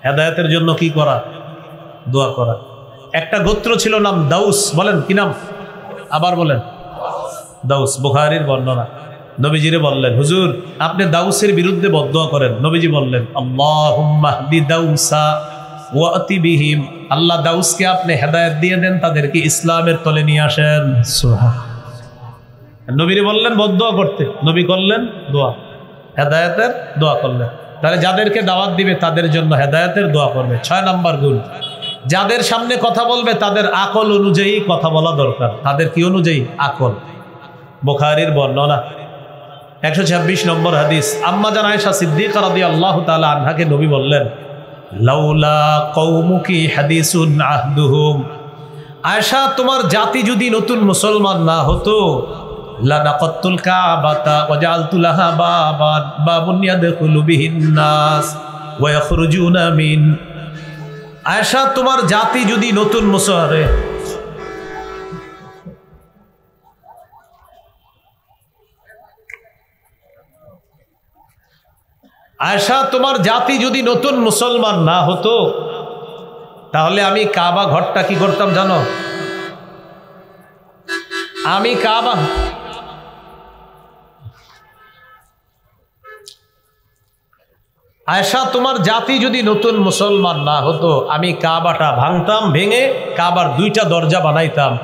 হেদায়েতের জন্য কি করা? দোয়া করা। একটা গোত্র ছিল নাম দাউস, বলেন কি নাম? আবার বলেন। দাউস। বুখারীর বর্ণনা। নবীজিরে বললেন, হুজুর আপনি দাউসের বিরুদ্ধে বদদোয়া করেন। নবীজি বললেন, আল্লাহুম্মা হদি দাউসা ওয়াতি বিহিম, আল্লাহ দাউসকে আপনি হেদায়েত দিয়ে দেন, তাদেরকে ইসলামের তলে নিয়ে আসেন। সুবহানাল্লাহ। নবীরে বললেন বদদোয়া করতে, নবী করলেন দোয়া, হেদায়েতের দোয়া করলেন। তাহলে যাদেরকে দাওয়াত দিবে তাদের জন্য হেদায়েতের দোয়া করবে। 6 নাম্বার গুণ, যাদের সামনে কথা বলবে তাদের আকল অনুযায়ী কথা বলা দরকার। তাদের কি অনুযায়ী? আকল। বুখারীর বর্ণনা 126 নম্বর হাদিস। আম্মা জান আয়েশা সিদ্দিকা রাদিয়াল্লাহু তাআলা আনহাকে নবী বললেন, লাউলা কওমুকি হাদিসুন আহদুহুম, আয়েশা তোমার জাতি যদি নতুন মুসলমান না হতো, লানাকাতুল কাবাতা ওয়াজআলতু লাহা বাবুন ইয়াদখুলু বিহিন নাস ওয়া ইয়াখরুজুনা মিন, আয়েশা তোমার জাতি যদি নতুন মুসলমান, আয়েশা তোমার জাতি যদি নতুন মুসলমান না হতো, তাহলে আমি কাবা ঘরটা কি করতাম জানো? আমি কাবা, আয়েশা তোমার জাতি যদি নতুন মুসলমান না হতো, আমি কাবাটা ভাঙতাম, ভেঙে কাবার 2টা দরজা বানাইতাম।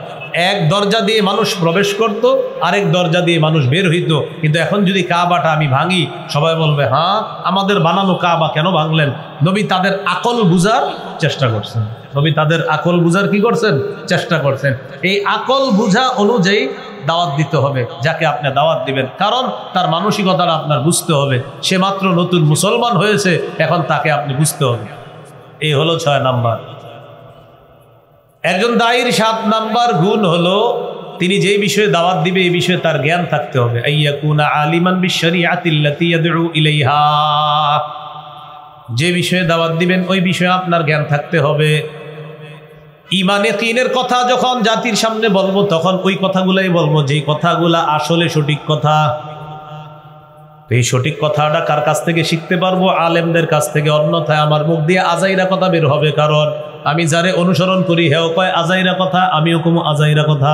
এক দরজা দিয়ে মানুষ প্রবেশ করত, আরেক দরজা দিয়ে মানুষ বের হইতো। কিন্তু এখন যদি কাবাটা আমি ভাঙি, সবাই বলবে হ্যাঁ আমাদের বানানো কাবা কেন ভাঙলেন? নবী তাদের আকল বুঝার চেষ্টা করছেন। নবী তাদের আকল বুঝার কি করছেন? চেষ্টা করছেন। এই আকল বুঝা অনুযায়ী দাওয়াত দিতে হবে যাকে আপনি দাওয়াত দিবেন, কারণ তার মানসিকতাটা আপনার বুঝতে হবে। সে মাত্র নতুন মুসলমান হয়েছে, এখন তাকে আপনি বুঝতে হবে। এই হলো 6 নাম্বার। একজন দায়ীর 7 নাম্বার গুণ হলো, তিনি যেই বিষয়ে দাওয়াত দিবে এই বিষয়ে তার জ্ঞান থাকতে হবে। আইয়াকুনা আলিমান বিশরিয়াতিল্লাতী ইয়াদউ ইলাইহা, যে বিষয়ে দাওয়াত দিবেন ওই বিষয়ে আপনার জ্ঞান থাকতে হবে। ঈমান ইয়াকিনের কথা যখন জাতির সামনে বলবো, তখন ওই কথাগুলাই বলবো যেই কথাগুলা আসলে সঠিক কথা। এই সঠিক কথাটা কার কাছ থেকে শিখতে পারবো? আলেমদের কাছ থেকে। অন্যথায় আমার মুখ দিয়ে আজাইরা কথা বের হবে, কারণ আমি যারে অনুসরণ করি হেও কয় আজাইরা কথা, আমিও কম আজাইরা কথা।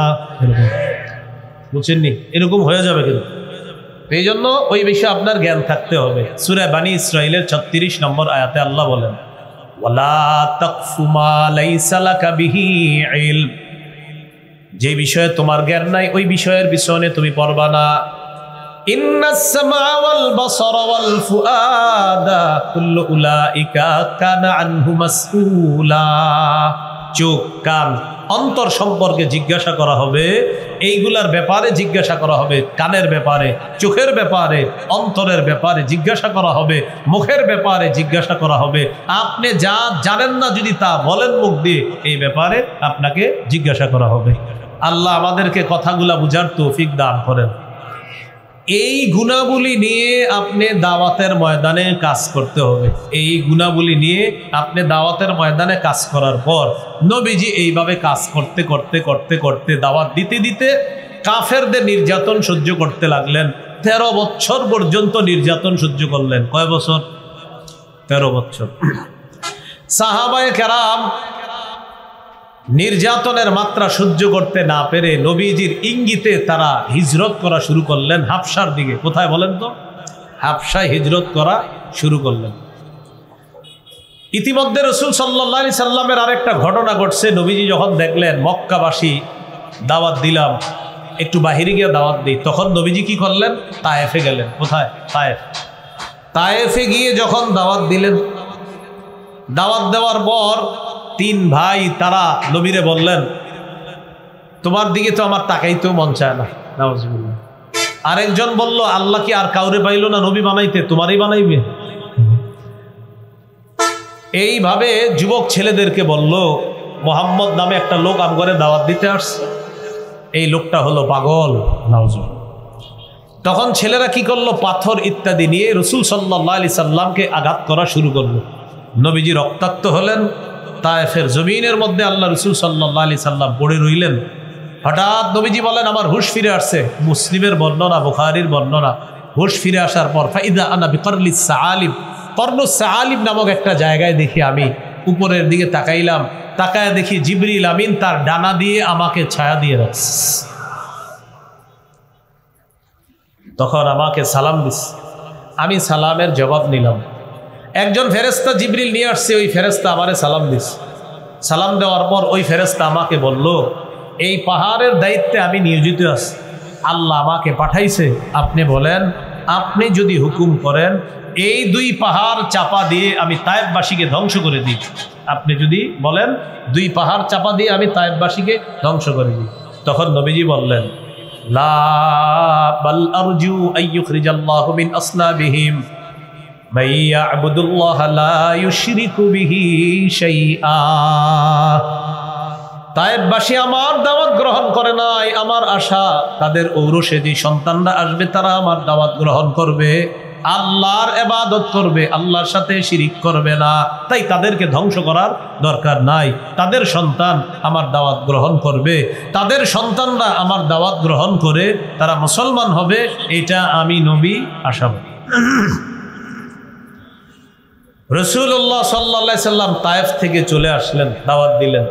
বুঝছেননি? এরকম হয়ে যাবে। কিন্তু এই জন্য ওই বিষয়ে আপনার জ্ঞান থাকতে হবে। সূরা বানী ইসরাঈলের 36 নম্বর আয়াতে আল্লাহ বলেন, ওয়ালা তাকফু মা লাইসা লাকা বিহি ইলম, যে বিষয়ে তোমার জ্ঞান নাই ওই বিষয়ের পিছনে তুমি পড়বা না। ইন্নাস সামা ওয়াল বাসারা ওয়াল ফুআদা কুল্লু উলাইকা কানা আনহু মাসউলা, চোখ, কান, অন্তর সম্পর্কে জিজ্ঞাসা করা হবে। এইগুলার ব্যাপারে জিজ্ঞাসা করা হবে। কানের ব্যাপারে, চোখের ব্যাপারে, অন্তরের ব্যাপারে জিজ্ঞাসা করা হবে, মুখের ব্যাপারে জিজ্ঞাসা করা হবে। আপনি যা জানেন না যদি তা বলেন মুখ দিয়ে, এই ব্যাপারে আপনাকে জিজ্ঞাসা করা হবে। আল্লাহ আমাদেরকে কথাগুলা বুঝার তৌফিক দান করেন। এই গুণাবলী নিয়ে আপনি দাওয়াতের ময়দানে কাজ করতে হবে। এই গুণাবলী নিয়ে আপনি দাওয়াতের ময়দানে কাজ করার পর নবীজি এইভাবে কাজ করতে করতে করতে করতে দাওয়াত দিতে দিতে কাফেরদের নির্যাতন সহ্য করতে লাগলেন। 13 বছর পর্যন্ত নির্যাতন সহ্য করলেন। কয় বছর? 13 বছর। সাহাবায়ে কেরাম নির্যাতনের মাত্রা সহ্য করতে না পেরে নবীজির ইঙ্গিতে তারা হিজরত করা শুরু করলেন হাবশার দিকে। কোথায় বলেন তো? হাবশায় হিজরত করা শুরু করলেন। ইতিমধ্যে রাসূল সাল্লাল্লাহু আলাইহি সাল্লামের আরেকটা ঘটনা ঘটছে। নবীজি যখন দেখলেন মক্কাবাসী দাওয়াত দিলাম, একটু বাহিরে গিয়ে দাওয়াত দিই, তখন নবীজি কি করলেন? তায়েফে গেলেন। কোথায়? তায়েফ। তায়েফে গিয়ে যখন দাওয়াত দিলেন, দাওয়াত দেওয়ার পর তিন ভাই তারা নবীরে বললেন, তোমার দিকে তো আমার তাকাইতেও মন চায় না। নাউজুবিল্লাহ। আরেকজন বলল, আল্লাহ কি আর কাউরে পাইল না নবী বানাইতে, তোমারই বানাইবে। এইভাবে যুবক ছেলেদেরকে বলল, মোহাম্মদ নামে একটা লোক আমগরে দাওয়াত দিতে আসছে, এই লোকটা হলো পাগল। নাউজুবিল্লাহ। তখন ছেলেরা কি করলো, পাথর ইত্যাদি নিয়ে রাসূল সাল্লাল্লাহু আলাইহি সাল্লামকে আঘাত করা শুরু করলো। নবীজি রক্তাক্ত হলেন। তায়েফের জমিনের মধ্যে আল্লাহ রাসূল সাল্লাল্লাহু আলাইহি সাল্লাম পড়ে রইলেন। হঠাৎ নবীজি বলেন, আমার হুশ ফিরে আসছে। মুসলিমের বর্ণনা, বুখারীর বর্ণনা। হুশ ফিরে আসার পর ফাইদা আনা বিকরলিস সাআলিব, কর্নুস সাআলিব নামক একটা জায়গায় দেখি আমি উপরের দিকে তাকাইলাম, তাকায় দেখি জিবরিল আমিন তার ডানা দিয়ে আমাকে ছায়া দিয়ে রাখছে। তখন আমাকে সালাম দিস, আমি সালামের জবাব নিলাম। একজন ফেরেশতা জিবরিল নিয়ে আসছে, ওই ফেরেশতা আমারে সালাম দিস। সালাম দেওয়ার পর ওই ফেরেশতা আমাকে বলল, এই পাহাড়ের দায়িত্বে আমি নিয়োজিত আছি, আল্লাহ আমাকে পাঠাইছে। আপনি বলেন, আপনি যদি হুকুম করেন এই দুই পাহাড় চাপা দিয়ে আমি তায়েফবাসীকে ধ্বংস করে দিই। আপনি যদি বলেন দুই পাহাড় চাপা দিয়ে আমি তায়েফবাসীকে ধ্বংস করে দিই। তখন নবীজি বললেন, লা বাল আরজু আইয়ুখরিজাল্লাহু মিন আসলাবিহিম মান ইয়া'বুদুল্লাহ লা ইউশরিকু বিহি শাইআ। তায়েফবাসী আমার দাওয়াত গ্রহণ করে নাই, আমার আশা তাদের ঔরসে যে সন্তানরা আসবে তারা আমার দাওয়াত গ্রহণ করবে, আল্লাহর ইবাদত করবে, আল্লাহর সাথে শিরিক করবে না। তাই তাদেরকে ধ্বংস করার দরকার নাই। তাদের সন্তান আমার দাওয়াত গ্রহণ করবে, তাদের সন্তানরা আমার দাওয়াত গ্রহণ করে তারা মুসলমান হবে, এটা আমি নবী আশাবাদী। রাসূলুল্লাহ সাল্লাল্লাহু আলাইহি সাল্লাম তায়েফ থেকে চলে আসলেন, দাওয়াত দিলেন।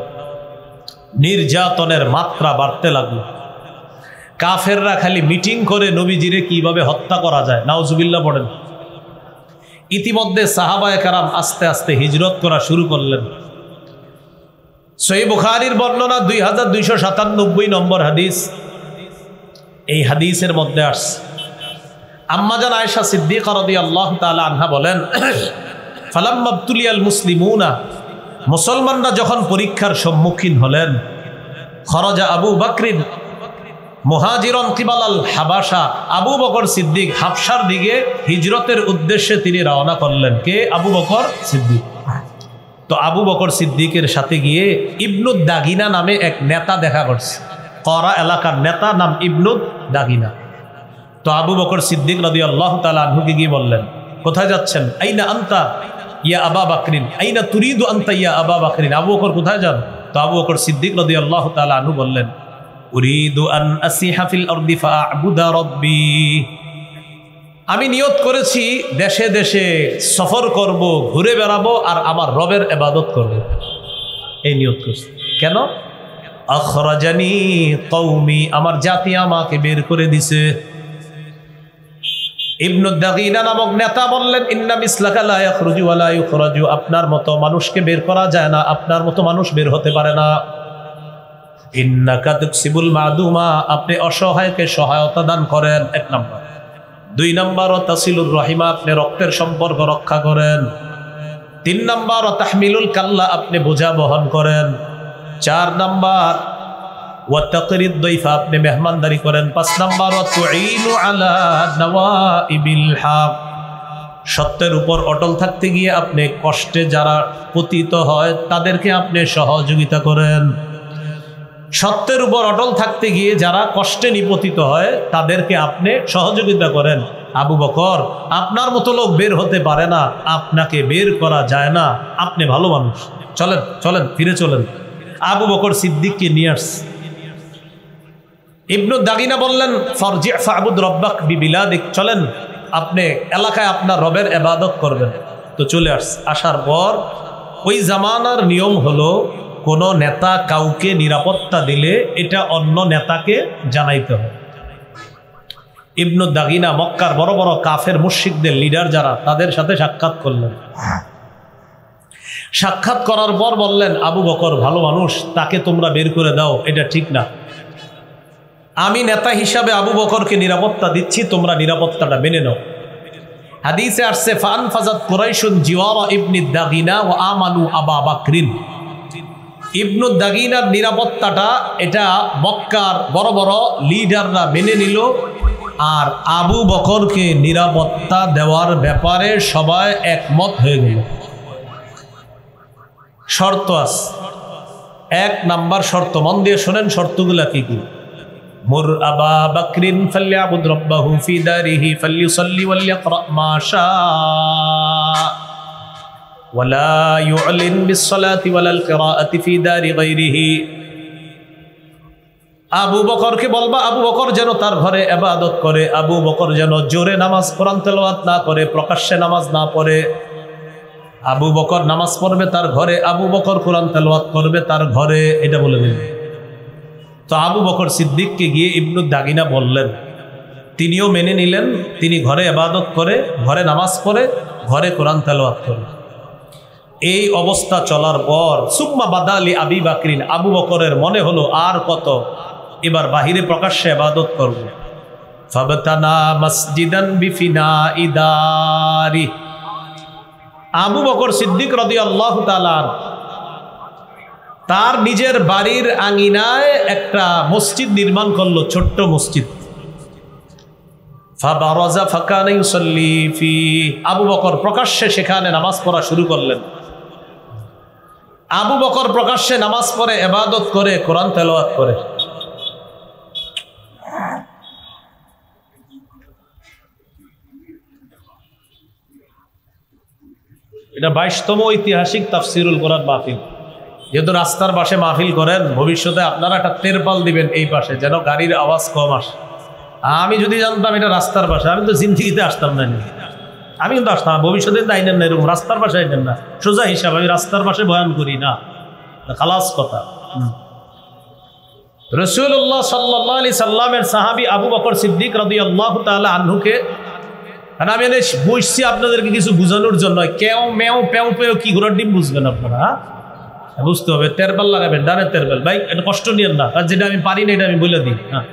নির্যাতনের মাত্রা বাড়তে লাগলো। কাফেররা খালি মিটিং করে নবীজিরে কিভাবে হত্যা করা যায়। নাউজুবিল্লাহ পড়েন। ইতিমধ্যে সাহাবায়ে কেরাম আস্তে আস্তে হিজরত করা শুরু করলেন। সহিহ বুখারীর বর্ণনা 2297 নম্বর হাদিস। এই হাদিসের মধ্যে আসছে, আম্মা জান আয়েশা সিদ্দিকা রাদিয়াল্লাহু তাআলা আনহা বলেন, ফালাম্মা ইবতুলিয়াল মুসলিমুনা, মুসলমানরা যখন পরীক্ষার সম্মুখীন হলেন, খরজা আবু বকরিন মুহাজিরন কিবালাল হাবাসা, আবু বকর সিদ্দিক হাবশার দিকে হিজরতের উদ্দেশ্যে তিনি রওনা করলেন। কে? আবু বকর সিদ্দিক। তো আবু বকর সিদ্দিকের সাথে গিয়ে ইবনুদ দাগিনা নামে এক নেতা দেখা করছে। করা এলাকার নেতা, নাম ইবনুদ দাগিনা। তো আবু বকর সিদ্দিক রাদিয়াল্লাহু তাআলা আনহুকে গিয়ে বললেন, কোথায় যাচ্ছেন? আইনা আনতা ইয়া আবা বকরিন, আইনা তুরিদু আনতা ইয়া আবা বকরিন। আবু বকর কোথায় যান? তো আবু বকর সিদ্দিক রাদিয়াল্লাহু তাআলা আনহু বললেন, উরিদু আন আসিহা ফিল আরদি ফাআবুদা রাব্বি, আমি নিয়ত করেছি দেশে দেশে সফর করব, ঘুরে বেড়াবো আর আমার রবের ইবাদত করব। এই নিয়ত করছি। কেন? আখরাজানি কওমি, আমার জাতি আমাকে বের করে দিছে। ইবনু দাগিনা নামক নেতা বললেন, ইন্না মিসলাকা লা ইয়াখরুজু ওয়া লা ইউখরাজু, আপনার মতো মানুষকে বের করা যায় না, আপনার মতো মানুষ বের হতে পারে না। ইন্নাকা তুকসিবুল মাদুমা, আপনি অসহায়কে সহায়তা দান করেন, এক নম্বর। দুই নম্বর তাসিলুর রহিমা, আপনি রক্তের সম্পর্ক রক্ষা করেন। তিন নম্বর তাহমিলুল কাল্লা, আপনি বোঝা বহন করেন। চার নম্বর ওয়াতাকরিদ দাইফা, আপনি মেহমানদারি করেন। পাঁচ নম্বর তুঈনু আলা নওয়াইবিল হক, সত্যের উপর অটল থাকতে গিয়ে আপনি কষ্টে যারা পতিত হয় তাদেরকে আপনি সহযোগিতা করেন। সত্যের উপর অটল থাকতে গিয়ে যারা কষ্টে নিপতিত হয় তাদেরকে আপনি সহযোগিতা করেন। আবু বকর, আপনার মতো লোক বের হতে পারে না, আপনাকে বের করা যায় না, আপনি ভালো মানুষ, চলেন চলেন ফিরে চলেন। আবু বকর সিদ্দিককে নিয়ে আসছে। ইবনু দাগিনা বললেন, ফারজি ফাবুদ রব্বাক বিবিলাদিক, চলেন আপনি এলাকায় আপনার রবের ইবাদত করবেন। তো চলে আসছে। আসার পর ওই জামানার নিয়ম হলো, কোন নেতা কাউকে নিরাপত্তা দিলে এটা অন্য নেতাকে জানাইতে হবে। ইবনু দাগিনা মক্কার বড় বড় কাফের মুশরিকদের লিডার যারা, তাদের সাথে সাক্ষাৎ করলেন। সাক্ষাৎ করার পর বললেন, আবু বকর ভালো মানুষ, তাকে তোমরা বের করে দাও, এটা ঠিক না। আমি নেতা হিসাবে আবু বকরকে নিরাপত্তা দিচ্ছি, তোমরা নিরাপত্তাটা মেনে নাও। হাদিসে আসছে, ফানফাজাত কুরাইশুন জিওয়ারা ইবনি দাগিনা ওয়া আমানু আবা বকরিন, ইবনু দাগিনার নিরাপত্তাটা এটা মক্কার বড় বড় লিডাররা মেনে নিল, আর আবু বকরকে নিরাপত্তা দেওয়ার ব্যাপারে সবাই একমত হয়ে গেল। শর্ত আছে, 1 নাম্বার শর্ত, মন দিয়ে শোনেন শর্তগুলা কি কি। মুর আবা বকরিন ফালইয়াবুদ রাব্বাহু ফি দারিহি ফালইউসাল্লি ওয়ালইকরা মা শাআ ওয়ালা ইউলিন বিসসালাতি ওয়ালাল কিরাআতি ফি দারি গায়রিহি। আবু বকরকে বলবা আবু বকর যেন তার ঘরে ইবাদত করে, আবু বকর যেন জোরে নামাজ কোরআন তেলাওয়াত না করে, প্রকাশ্যে নামাজ না পড়ে। আবু বকর নামাজ পড়বে তার ঘরে, আবু বকর কোরআন তেলাওয়াত করবে তার ঘরে, এটা বলে দিলেন। তো আবু বকর সিদ্দিককে গিয়ে ইবনু দাগিনা বললেন, তিনিও মেনে নিলেন, তিনি ঘরে ইবাদত করে, ঘরে নামাজ পড়ে, ঘরে কোরআন তেলাওয়াত করে। এই অবস্থা চলার পর সুম্মা বাদালি আবি বকরিন, আবু বকরের মনে হলো আর কত, এবার বাহিরে প্রকাশ্যে ইবাদত করব। ফাবতানা মসজিদান বিফিনাই দারি, আবু বকর সিদ্দিক রাদিয়াল্লাহু তাআলা তার নিজের বাড়ির আঙিনায় একটা মসজিদ নির্মাণ করলো, ছোট্ট মসজিদ। ফাবারাজা ফাকানা ইউসাল্লি ফি, আবু বকর প্রকাশ্যে সেখানে নামাজ পড়া শুরু করলেন। আবু বকর প্রকাশ্যে নামাজ পড়ে, ইবাদত করে, কোরআন তেলাওয়াত করে। এটা 22তম ঐতিহাসিক তাফসিরুল কোরআন মাহফিল। যেহেতু রাস্তার পাশে মাহফিল করেন, ভবিষ্যতে আপনারা একটা তেরপাল দিবেন এই পাশে, যেন গাড়ির আওয়াজ কম আসে। আমি যদি জানতাম এটা রাস্তার পাশে, আমি তো জিন্দিগিতে আসতাম না, আমি কিন্তু আসতাম। ভবিষ্যতে আইনেন না এরকম রাস্তার পাশে আইনেন না, সোজা হিসাব, আমি রাস্তার পাশে বয়ান করি না, খালাস কথা। রাসূলুল্লাহ সাল্লাল্লাহু আলাইহি সাল্লামের সাহাবী আবু বকর সিদ্দিক রাদিয়াল্লাহু তাআলা আনহুকে, কারণ আমি বসছি আপনাদেরকে কিছু বোঝানোর জন্য, কেউ মেও পেও পেও কি ঘোড়ার ডিম বুঝবেন আপনারা, বুঝতে হবে। তেরবেল লাগাবেন, ডানের তেরবেল, ভাই এটা কষ্ট নিয়েন না, আর যেটা আমি পারি না এটা আমি বলে দিই। হ্যাঁ,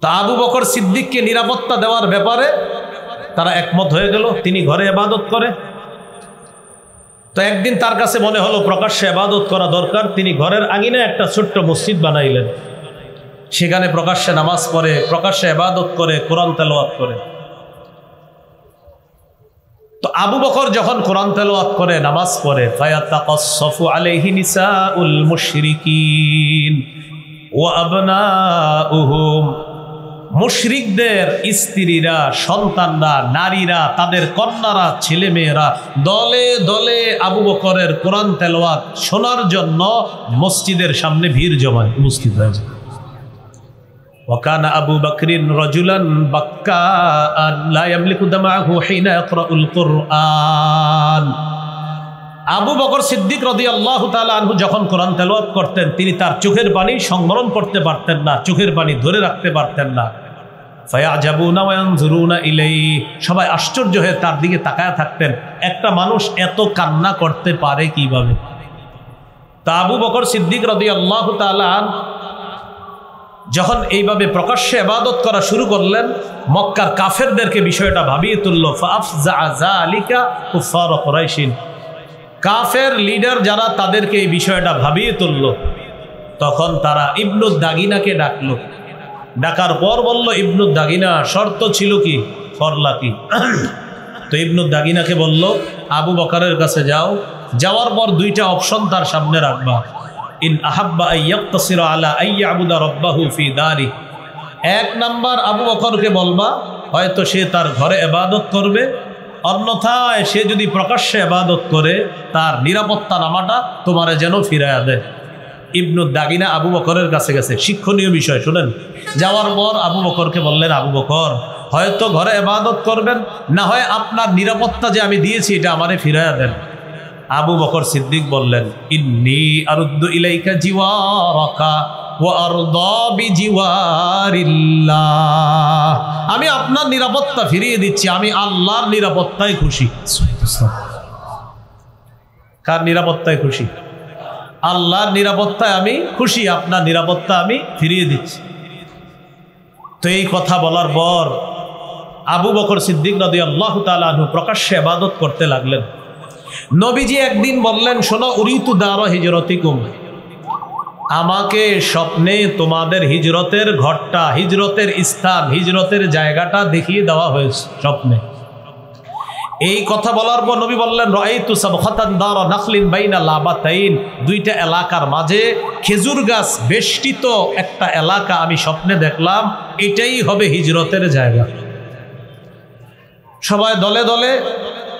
তা আবু বকর সিদ্দিককে নিরাপত্তা দেওয়ার ব্যাপারে তারা একমত হয়ে গেল, তিনি ঘরে ইবাদত করে। তো একদিন তার কাছে মনে হলো প্রকাশ্যে ইবাদত করা দরকার, তিনি ঘরের আঙিনায় একটা ছোট্ট মসজিদ বানাইলেন, সেখানে প্রকাশ্যে নামাজ পড়ে, প্রকাশ্যে ইবাদত করে, কোরআন তেলাওয়াত করে। তো আবু বকর যখন কোরআন তেলাওয়াত করে, নামাজ পড়ে, ফায়াতাকাসসাফু আলাইহি নিসাউল মুশরিকিন ওয়া আবনাউহুম, মুশরিকদের স্ত্রীরা, সন্তানরা, নারীরা, তাদের কন্যারা, ছেলেমেয়েরা দলে দলে আবু বকরের কোরআন তেলাওয়াত শোনার জন্য মসজিদের সামনে ভিড় জমায়, উপস্থিত হয়ে যায়। وكان أبو بكر رجلا بكاء لا يملك دمعه حين يقرأ القرآن। আবু বকর সিদ্দিক রাদিয়াল্লাহু তাআলা আনহু যখন কোরআন তেলাওয়াত করতেন, তিনি তার চোখের পানি সংবরণ করতে পারতেন না, চোখের পানি ধরে রাখতে পারতেন না। ফায়াজাবুনা ওয়া ইয়ানজুরুনা ইলাইহি, সবাই আশ্চর্য হয়ে তার দিকে তাকায় থাকতেন, একটা মানুষ এত কান্না করতে পারে কিভাবে। তা আবু বকর সিদ্দিক রাদিয়াল্লাহু তাআলা যখন এইভাবে প্রকাশ্যে ইবাদত করা শুরু করলেন, মক্কার কাফেরদেরকে বিষয়টা ভাবিয়ে তুলল। ফাআফজা যালিকা কুফার কুরাইশিন, কাফের লিডার যারা, তাদেরকে এই বিষয়টা ভাবিয়ে তুলল। তখন তারা ইবনু দাগিনাকে ডাকলো, ডাকার পর বলল, ইবনু দাগিনা, শর্ত ছিল কি, করলা কি? তো ইবনু দাগিনাকে বলল, আবু বকরের কাছে যাও, যাওয়ার পর 2টা অপশন তার সামনে রাখবা। ইন আহাব্বা আইয়াক্তাসিরা আলা আইয়াবুদা রাব্বাহু ফি দারি, 1 নাম্বার আবু বকরকে বলবা, হয়তো সে তার ঘরে ইবাদত করবে, অন্যথায় সে যদি প্রকাশ্যে ইবাদত করে, তার নিরাপত্তা নামাটা তোমারে যেন ফিরায়া দেয়। ইবনু দাগিনা আবু বকরের কাছে গেছে, শিক্ষণীয় বিষয় শুনেন। যাওয়ার পর আবু বকরকে বললেন, আবু বকর, হয়তো ঘরে ইবাদত করবেন, না হয় আপনার নিরাপত্তা যে আমি দিয়েছি এটা আমারে ফিরায়া দেন। আবু বকর সিদ্দিক বললেন, ইন্নী আরুদ্দু ইলাইকা জিওয়ারাকা ওয়া আরদা বিজিওয়ারিল্লাহ, আমি আপনার নিরাপত্তা ফিরিয়ে দিচ্ছি, আমি আল্লাহর নিরাপত্তায় খুশি। কার নিরাপত্তায় খুশি? আল্লাহর নিরাপত্তায় আমি খুশি, আপনার নিরাপত্তা আমি ফিরিয়ে দিচ্ছি। তো এই কথা বলার পর আবু বকর সিদ্দিক রাদিয়াল্লাহু তাআলা আনহু প্রকাশ্যে ইবাদত করতে লাগলেন। নবীজি একদিন বললেন, শোনো, উরিতু দারা হিজরতিকুম, আমাকে স্বপ্নে তোমাদের হিজরতের ঘরটা, হিজরতের স্থান, হিজরতের জায়গাটা দেখিয়ে দেওয়া হয়েছে স্বপ্নে। এই কথা বলার পর নবী বললেন, রাআইতু সাবখাতান দারা নাখলিন বাইনা লাবাতাইন, দুইটা এলাকার মাঝে খেজুর গাছ বেষ্টিত একটা এলাকা আমি স্বপ্নে দেখলাম, এটাই হবে হিজরতের জায়গা। সবাই দলে দলে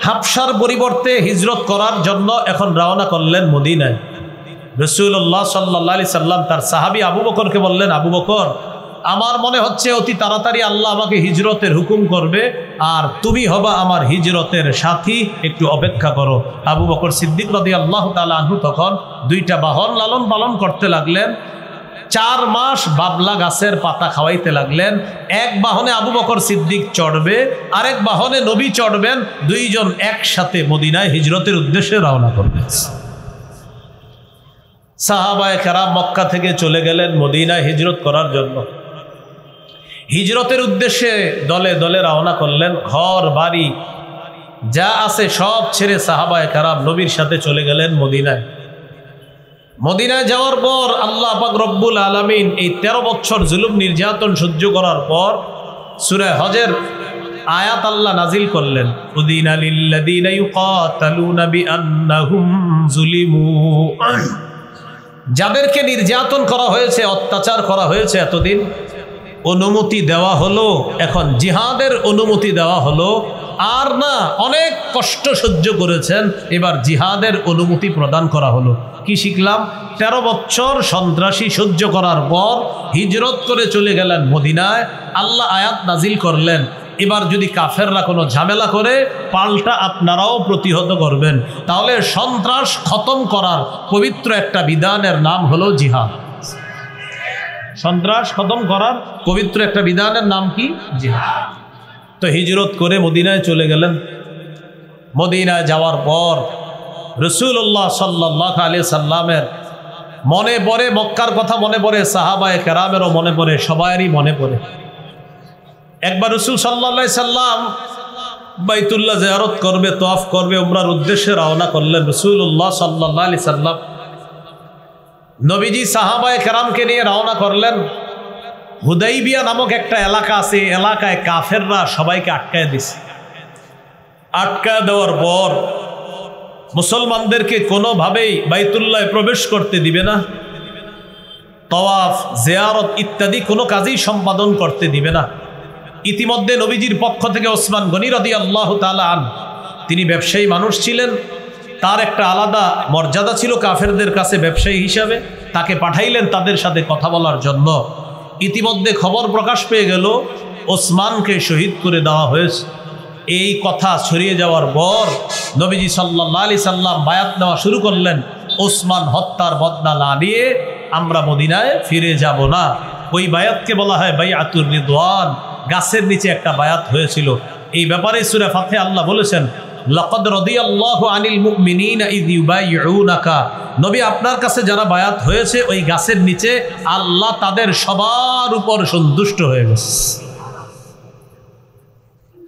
হাবশার পরিবর্তে হিজরত করার জন্য এখন রওনা করলেন মদিনায়। রাসূলুল্লাহ সাল্লাল্লাহু আলাইহি সাল্লাম তার সাহাবী আবু বকরকে বললেন, আবু বকর, আমার মনে হচ্ছে অতি তাড়াতাড়ি আল্লাহ আমাকে হিজরতের হুকুম করবে, আর তুমি হবা আমার হিজরতের সাথী, একটু অপেক্ষা করো। আবু বকর সিদ্দিক রাদিয়াল্লাহু তাআলা আনহু তখন দুইটা বাহন লালন পালন করতে লাগলেন। 4 মাস বাবলা গাছের পাতা খাওয়াইতে লাগলেন। এক বাহনে আবু বকর সিদ্দিক চড়বে, আরেক বাহনে নবী চড়বেন, দুইজন একসাথে মদিনায় হিজরতের উদ্দেশ্যে রওনা করবেন। সাহাবায়ে কেরাম মক্কা থেকে চলে গেলেন মদিনায় হিজরত করার জন্য। হিজরতের উদ্দেশ্যে দলে দলে রওনা করলেন। ঘর বাড়ি যা আছে সব ছেড়ে সাহাবায়ে কেরাম নবীর সাথে চলে গেলেন মদিনায়। মদিনায় যাওয়ার পর আল্লাহ পাক রব্বুল আলামিন এই 13 বছর জুলুম নির্যাতন সহ্য করার পর সূরা হজের আয়াত আল্লাহ নাজিল করলেন, উদিনা লিল্লাযীনা ইউকাতালুনা বিআন্নাহুম যুলিমু, যাদেরকে নির্যাতন করা হয়েছে, অত্যাচার করা হয়েছে, এতদিন অনুমতি দেওয়া হলো, এখন জিহাদের অনুমতি দেওয়া হলো। আর না, অনেক কষ্ট সহ্য করেছেন, এবার জিহাদের অনুমতি প্রদান করা হলো। কি শিখলাম? 13 বছর সন্ত্রাসী সহ্য করার পর হিজরত করে চলে গেলেন মদিনায়। আল্লাহ আয়াত নাজিল করলেন, এবার যদি কাফেররা কোনো ঝামেলা করে, পাল্টা আপনারাও প্রতিহত করবেন। তাহলে সন্ত্রাস খতম করার পবিত্র একটা বিধানের নাম হলো জিহাদ। সন্ত্রাস খতম করার পবিত্র একটা বিধানের নাম কি? জিহাদ। তো হিজরত করে মদিনায় চলে গেলেন। মদিনায় যাওয়ার পর রাসূলুল্লাহ সাল্লাল্লাহু আলাইহি সাল্লামের মনে পড়ে, মক্কার কথা মনে পড়ে, সাহাবায়ে কেরামেরও মনে পড়ে, সবাইরই মনে পড়ে। একবার রাসূল সাল্লাল্লাহু আলাইহি সাল্লাম বাইতুল্লাহ জিয়ারত করবে, তওয়াফ করবে, উমরার উদ্দেশ্যে রওনা করলেন। রাসূলুল্লাহ সাল্লাল্লাহু আলাইহি সাল্লাম নবীজি সাহাবায়ে কেরামকে নিয়ে রওনা করলেন। হুদাইবিয়া নামক একটা এলাকা আছে, এলাকায় কাফেররা সবাইকে আটকায় দিছে। আটকায় দেওয়ার পর মুসলমানদেরকে কোনোভাবেই বাইতুল্লাহ প্রবেশ করতে দিবে না, তওয়াফ জিয়ারত ইত্যাদি কোনো কাজই সম্পাদন করতে দিবে না। ইতিমধ্যে নবীজির পক্ষ থেকে ওসমান গনি রাদিয়াল্লাহু তাআলা আনহু, তিনি ব্যবসায়ী মানুষ ছিলেন, তার একটা আলাদা মর্যাদা ছিল কাফেরদের কাছে ব্যবসায়ী হিসাবে, তাকে পাঠাইলেন তাদের সাথে কথা বলার জন্য। ইতিমধ্যে খবর প্রকাশ পেয়ে গেল ওসমানকে শহীদ করে দেওয়া হয়েছে। এই কথা ছড়িয়ে যাওয়ার পর নবীজি সাল্লাল্লাহু আলাইহি সাল্লাম বায়াত নেওয়া শুরু করলেন, ওসমান হত্যার বদলা না নিয়ে আমরা মদিনায় ফিরে যাব না। ওই বায়াতকে বলা হয় বাইআতুর রিদওয়ান। গাছের নিচে একটা বায়াত হয়েছিল। এই ব্যাপারে সূরা ফাতিহা আল্লাহ বলেছেন, লাকাদ রাদিয়াল্লাহু আনিল মুমিনিনা ইয ইউবাইউনাকা, নবী আপনার কাছে যারা বায়াত হয়েছে ওই গাছের নিচে, আল্লাহ তাদের সবার উপর সন্তুষ্ট হয়ে গেছে।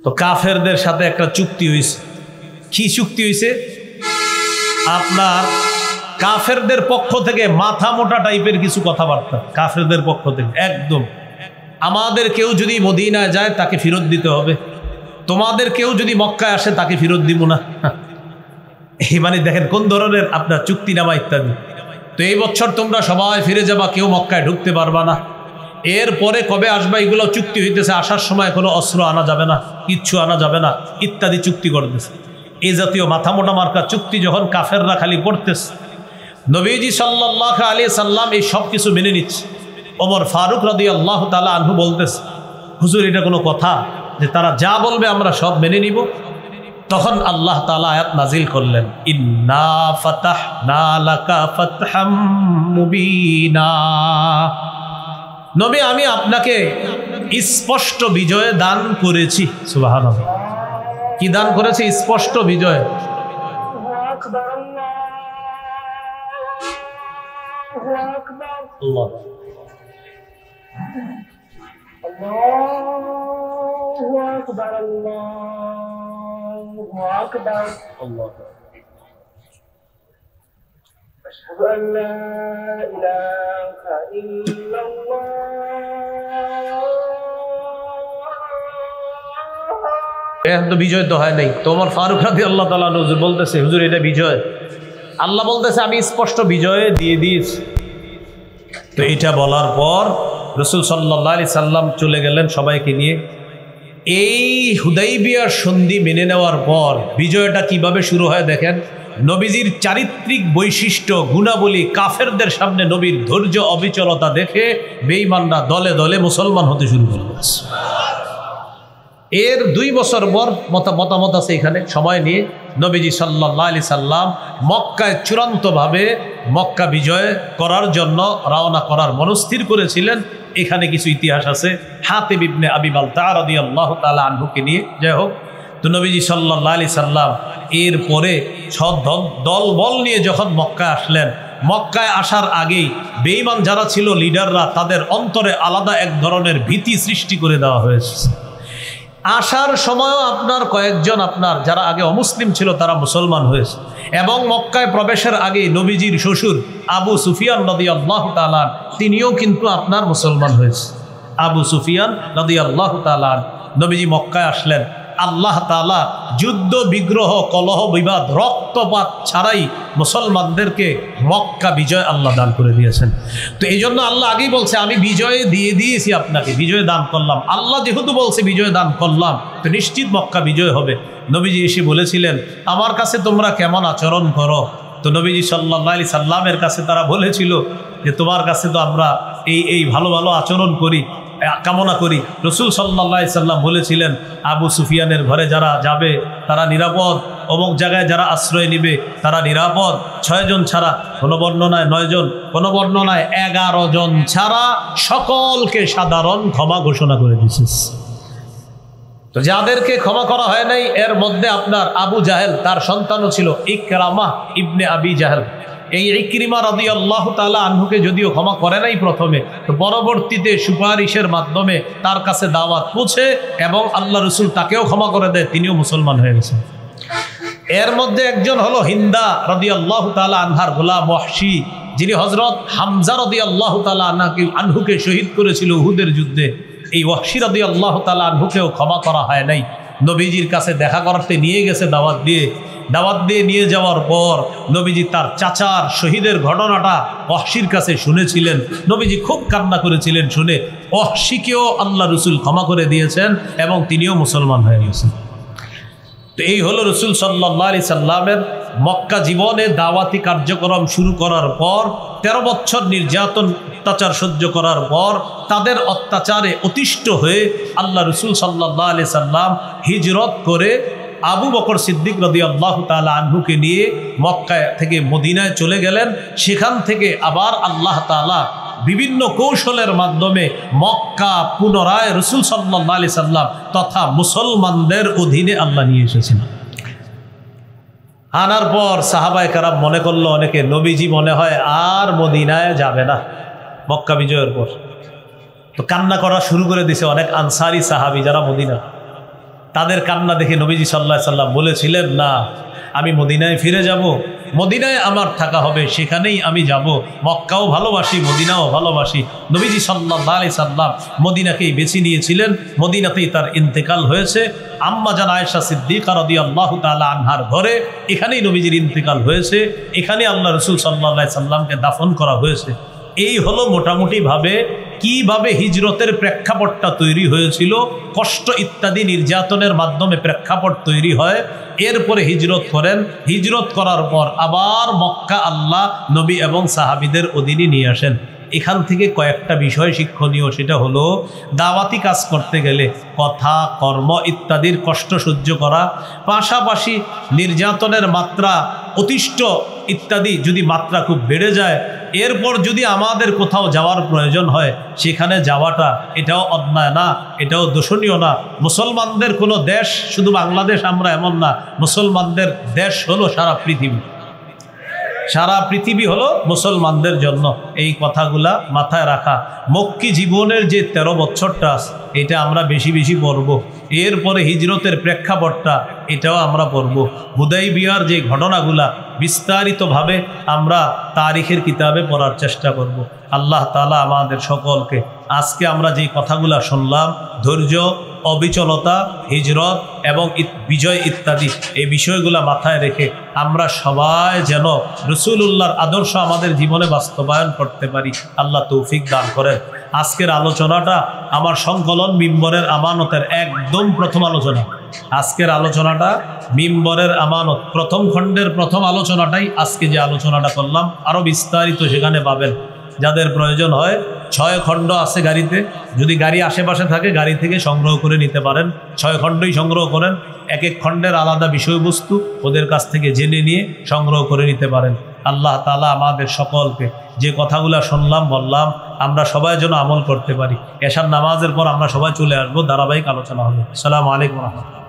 তো কাফেরদের সাথে একটা চুক্তি হয়েছে। কি চুক্তি হয়েছে? আপনার কাফেরদের পক্ষ থেকে মাথা মোটা টাইপের কিছু কথাবার্তা, কাফেরদের পক্ষ থেকে একদম, আমাদের কেউ যদি মদিনায় যায় তাকে ফেরত দিতে হবে, তোমাদের কেউ যদি মক্কায় আসে তাকে ফেরত দিব না। এই মানে দেখেন কোন ধরনের আপনার চুক্তিনামা ইত্যাদি। তো এই বছর তোমরা সবাই ফিরে যাবা, কেউ মক্কায় ঢুকতে পারবা না। এরপরে কবে আসবা এগুলো চুক্তি হইতেছে, আসার সময় কোনো অস্ত্র আনা যাবে না, কিচ্ছু আনা যাবে না ইত্যাদি চুক্তি করতেছে। এই জাতীয় মাথা মোটা মার্কা চুক্তি যখন কাফেররা খালি করতেছে, নবীজি সাল্লাল্লাহু আলাইহি সাল্লাম এই সব কিছু মেনে নিচ্ছে। ওমর ফারুক রাদিয়াল্লাহু তাআলা আনহু বলতেছে, হুজুর এটা কোনো কথা যে তারা যা বলবে আমরা সব মেনে নিব? তখন আল্লাহ তাআলা আয়াত নাজিল করলেন, ইন্না ফাতাহনা লাকা ফাতহাম মুবিনা, নবী আমি আপনাকে স্পষ্ট বিজয় দান করেছি। সুবহানাল্লাহ, কি দান করেছি? স্পষ্ট বিজয়। আল্লাহ এখন তো বিজয় তো হয় নাই। তোমার ফারুক রাদিয়াল্লাহু তাআলা হুজুর বলতেছে, হুজুর এটা বিজয়। আল্লাহ বলতেছে আমি স্পষ্ট বিজয় দিয়ে দিয়েছি। তো এটা বলার পর রাসূল সাল্লাল্লাহু আলাইহি সাল্লাম চলে গেলেন সবাইকে নিয়ে। এই হুদাইবিয়ার সন্ধি মেনে নেওয়ার পর বিজয়টা কিভাবে শুরু হয় দেখেন। নবীজির চারিত্রিক বৈশিষ্ট্য গুণাবলী কাফেরদের সামনে নবীর ধৈর্য অবিচলতা দেখে বেঈমানরা দলে দলে মুসলমান হতে শুরু করল। এর 2 বছর পর মতামত আছে এখানে সময় নিয়ে নবীজি সাল্লাল্লাহু আলাইহি সাল্লাম মক্কায় চূড়ান্তভাবে মক্কা বিজয় করার জন্য রওনা করার মনস্থির করেছিলেন। এখানে কিছু ইতিহাস আছে হাতিব ইবনে আবি বালতাআ রাদিয়াল্লাহু তাআলা আনহুকে নিয়ে। যাই হোক, তো নবীজি সাল্লাল্লাহু আলাইহি সাল্লাম এরপরে দলবল নিয়ে যখন মক্কায় আসলেন, মক্কায় আসার আগেই বেঈমান যারা ছিল লিডাররা, তাদের অন্তরে আলাদা এক ধরনের ভীতি সৃষ্টি করে দেওয়া হয়েছে। আসার সময়ও আপনার কয়েকজন আপনার যারা আগে অমুসলিম ছিল তারা মুসলমান হয়েছে, এবং মক্কায় প্রবেশের আগে নবীজির শ্বশুর আবু সুফিয়ান রাদিয়াল্লাহু তাআলা তিনিও কিন্তু আপনার মুসলমান হয়েছে। আবু সুফিয়ান রাদিয়াল্লাহু তাআলা নবীজি মক্কায় আসলেন, আল্লাহ তাআলা যুদ্ধ বিগ্রহ কলহ বিবাদ রক্তপাত ছাড়াই মুসলমানদেরকে মক্কা বিজয় আল্লাহ দান করে দিয়েছেন। তো এই জন্য আল্লাহ আগেই বলছে আমি বিজয় দিয়ে দিয়েছি, আপনাকে বিজয় দান করলাম। আল্লাহ যেহেতু বলছে বিজয় দান করলাম, তো নিশ্চিত মক্কা বিজয় হবে। নবীজি এসে বলেছিলেন আমার কাছে তোমরা কেমন আচরণ করো? তো নবীজি সাল্লাল্লাহু আলাইহি সাল্লামের কাছে তারা বলেছিল যে তোমার কাছে তো আমরা এই ভালো ভালো আচরণ করি, কামনা করি। রাসূল সাল্লাল্লাহু আলাইহি সাল্লাম বলেছিলেন আবু সুফিয়ানের ঘরে যারা যাবে তারা নিরাপদ, অমুক জায়গায় যারা আশ্রয় নিবে তারা নিরাপদ। 6 জন ছাড়া, কোনো বর্ণনায় 9 জন, কোনো বর্ণনায় 11 জন ছাড়া সকলকে সাধারণ ক্ষমা ঘোষণা করে দিয়েছে। তো যাদেরকে ক্ষমা করা হয় নাই এর মধ্যে আপনার আবু জাহেল, তার সন্তানও ছিল ইকরামা ইবনে আবি জাহেল। এই ইকরিমা রাদিয়াল্লাহু তাআলা আনহুকে যদিও ক্ষমা করে নাই প্রথমে, তো পরবর্তীতে সুপারিশের মাধ্যমে তার কাছে দাওয়াত পৌঁছে এবং আল্লাহ রাসূল তাকেও ক্ষমা করে দেয়, তিনিও মুসলমান হয়ে গেছেন। এর মধ্যে একজন হলো হিন্দা রাদিয়াল্লাহু তাআলা আনহার গোলাম ওয়াহশী, যিনি হযরত হামজা রাদিয়াল্লাহু তাআলা আনহুকে শহীদ করেছিল উহুদের যুদ্ধে। এই ওয়াহশী রাদিয়াল্লাহু তাআলা আনহুকেও ক্ষমা করা হয় নাই। নবীজির কাছে দেখা করতে নিয়ে গেছে দাওয়াত দিয়ে নিয়ে যাওয়ার পর নবীজি তার চাচার শহীদের ঘটনাটা ওয়াহশীর কাছে শুনেছিলেন। নবীজি খুব কান্না করেছিলেন শুনে। ওয়াহশীকেও আল্লাহ রাসূল ক্ষমা করে দিয়েছেন এবং তিনিও মুসলমান হয়ে গেছেন। তো এই হলো রাসূল সাল্লাল্লাহু আলাইহি সাল্লামের মক্কা জীবনে দাওয়াতি কার্যক্রম শুরু করার পর 13 বছর নির্যাতন অত্যাচার সহ্য করার পর তাদের অত্যাচারে অতিষ্ঠ হয়ে আল্লাহ রাসূল সাল্লাল্লাহু আলাইহি সাল্লাম হিজরত করে আবু বকর সিদ্দিক রাদিয়াল্লাহু তাআলা আনহুকে নিয়ে মক্কা থেকে মদিনায় চলে গেলেন। সেখান থেকে আবার আল্লাহ তাআলা বিভিন্ন কৌশলের মাধ্যমে মক্কা পুনরায় রাসূল সাল্লাল্লাহু আলাইহি সাল্লাম তথা মুসলমানদের অধীনে আল্লাহ নিয়ে এসেছেন। আনার পর সাহাবায়ে কেরাম মনে করলো অনেকে নবীজি মনে হয় আর মদিনায় যাবে না মক্কা বিজয়ের পর। তো কান্না করা শুরু করে দিয়েছে অনেক আনসারি সাহাবী যারা মদিনা, তাদের কান্না দেখে নবীজি সাল্লাল্লাহু আলাইহি সাল্লাম বলেছিলেন না, আমি মদিনায় ফিরে যাব, মদিনায় আমার থাকা হবে, সেখানেই আমি যাব। মক্কাও ভালোবাসি, মদিনাও ভালোবাসি। নবীজি সাল্লাল্লাহু আলাইহি সাল্লাম মদিনাকেই বেছে নিয়েছিলেন, মদিনাতেই তার ইন্তেকাল হয়েছে। আম্মা জান আয়েশা সিদ্দিকা রাদিয়াল্লাহু তাআলা আনহার ঘরে, এখানেই নবীজির ইন্তেকাল হয়েছে, এখানে আল্লাহ রাসূল সাল্লাল্লাহু আলাইহি সাল্লামকে দাফন করা হয়েছে। এই হলো মোটামুটিভাবে কিভাবে হিজরতের প্রেক্ষাপটটা তৈরি হয়েছিল। কষ্ট ইত্যাদি নির্যাতনের মাধ্যমে প্রেক্ষাপট তৈরি হয়। এরপরে হিজরত করেন, হিজরত করার পর আবার মক্কা আল্লাহ নবী এবং সাহাবীদের অধীনে নিয়ে আসেন। এখান থেকে কয়েকটা বিষয় শিক্ষণীয়, সেটা হলো দাওয়াতি কাজ করতে গেলে কথা কর্ম ইত্যাদির কষ্ট সহ্য করা, পাশাপাশি নির্যাতনের মাত্রা অতিষ্ঠ ইত্যাদি যদি মাত্রা খুব বেড়ে যায়, এরপর যদি আমাদের কোথাও যাওয়ার প্রয়োজন হয় সেখানে যাওয়াটা এটাও অন্যায় না, এটাও দোষণীয় না। মুসলমানদের কোনো দেশ শুধু বাংলাদেশ আমরা এমন না, মুসলমানদের দেশ হলো সারা পৃথিবী, সারা পৃথিবী হলো মুসলমানদের জন্য। এই কথাগুলা মাথায় রাখা। মক্কি জীবনের যে 13 বছরটা এটা আমরা বেশি বেশি পড়ব। এরপরে হিজরতের প্রেক্ষাপটটা এটাও আমরা পড়ব। হুদাইবিয়ার যে ঘটনাগুলা বিস্তারিতভাবে আমরা তারিখের কিতাবে পড়ার চেষ্টা করব। আল্লাহ তাআলা আমাদের সকলকে আজকে আমরা যেই কথাগুলো শুনলাম, ধৈর্য, অবিচলতা, হিজরত এবং বিজয় ইত্যাদি এই বিষয়গুলো মাথায় রেখে আমরা সবাই যেন রাসূলুল্লাহর আদর্শ আমাদের জীবনে বাস্তবায়ন করতে পারি। আল্লাহ তৌফিক দান করেন। আজকের আলোচনাটা আমার সংকলন মিম্বরের আমানতের একদম প্রথম আলোচনা। আজকের আলোচনাটা মিম্বরের আমানত প্রথম খণ্ডের প্রথম আলোচনাটাই আজকে যে আলোচনাটা করলাম। আরও বিস্তারিত সেখানে পাবেন। যাদের প্রয়োজন হয় 6 খণ্ড আছে গাড়িতে, যদি গাড়ি আশেপাশে থাকে গাড়ি থেকে সংগ্রহ করে নিতে পারেন। 6 খণ্ডই সংগ্রহ করেন, এক এক খণ্ডের আলাদা বিষয়বস্তু ওদের কাছ থেকে জেনে নিয়ে সংগ্রহ করে নিতে পারেন। আল্লাহ তাআলা আমাদের সকলকে যে কথাগুলো শুনলাম বললাম আমরা সবাই যেন আমল করতে পারি। এশার নামাজের পর আমরা সবাই চলে আসবো, ধারাবাহিক আলোচনা হবে। আসসালামু আলাইকুম ওয়া রাহমাতুল্লাহ।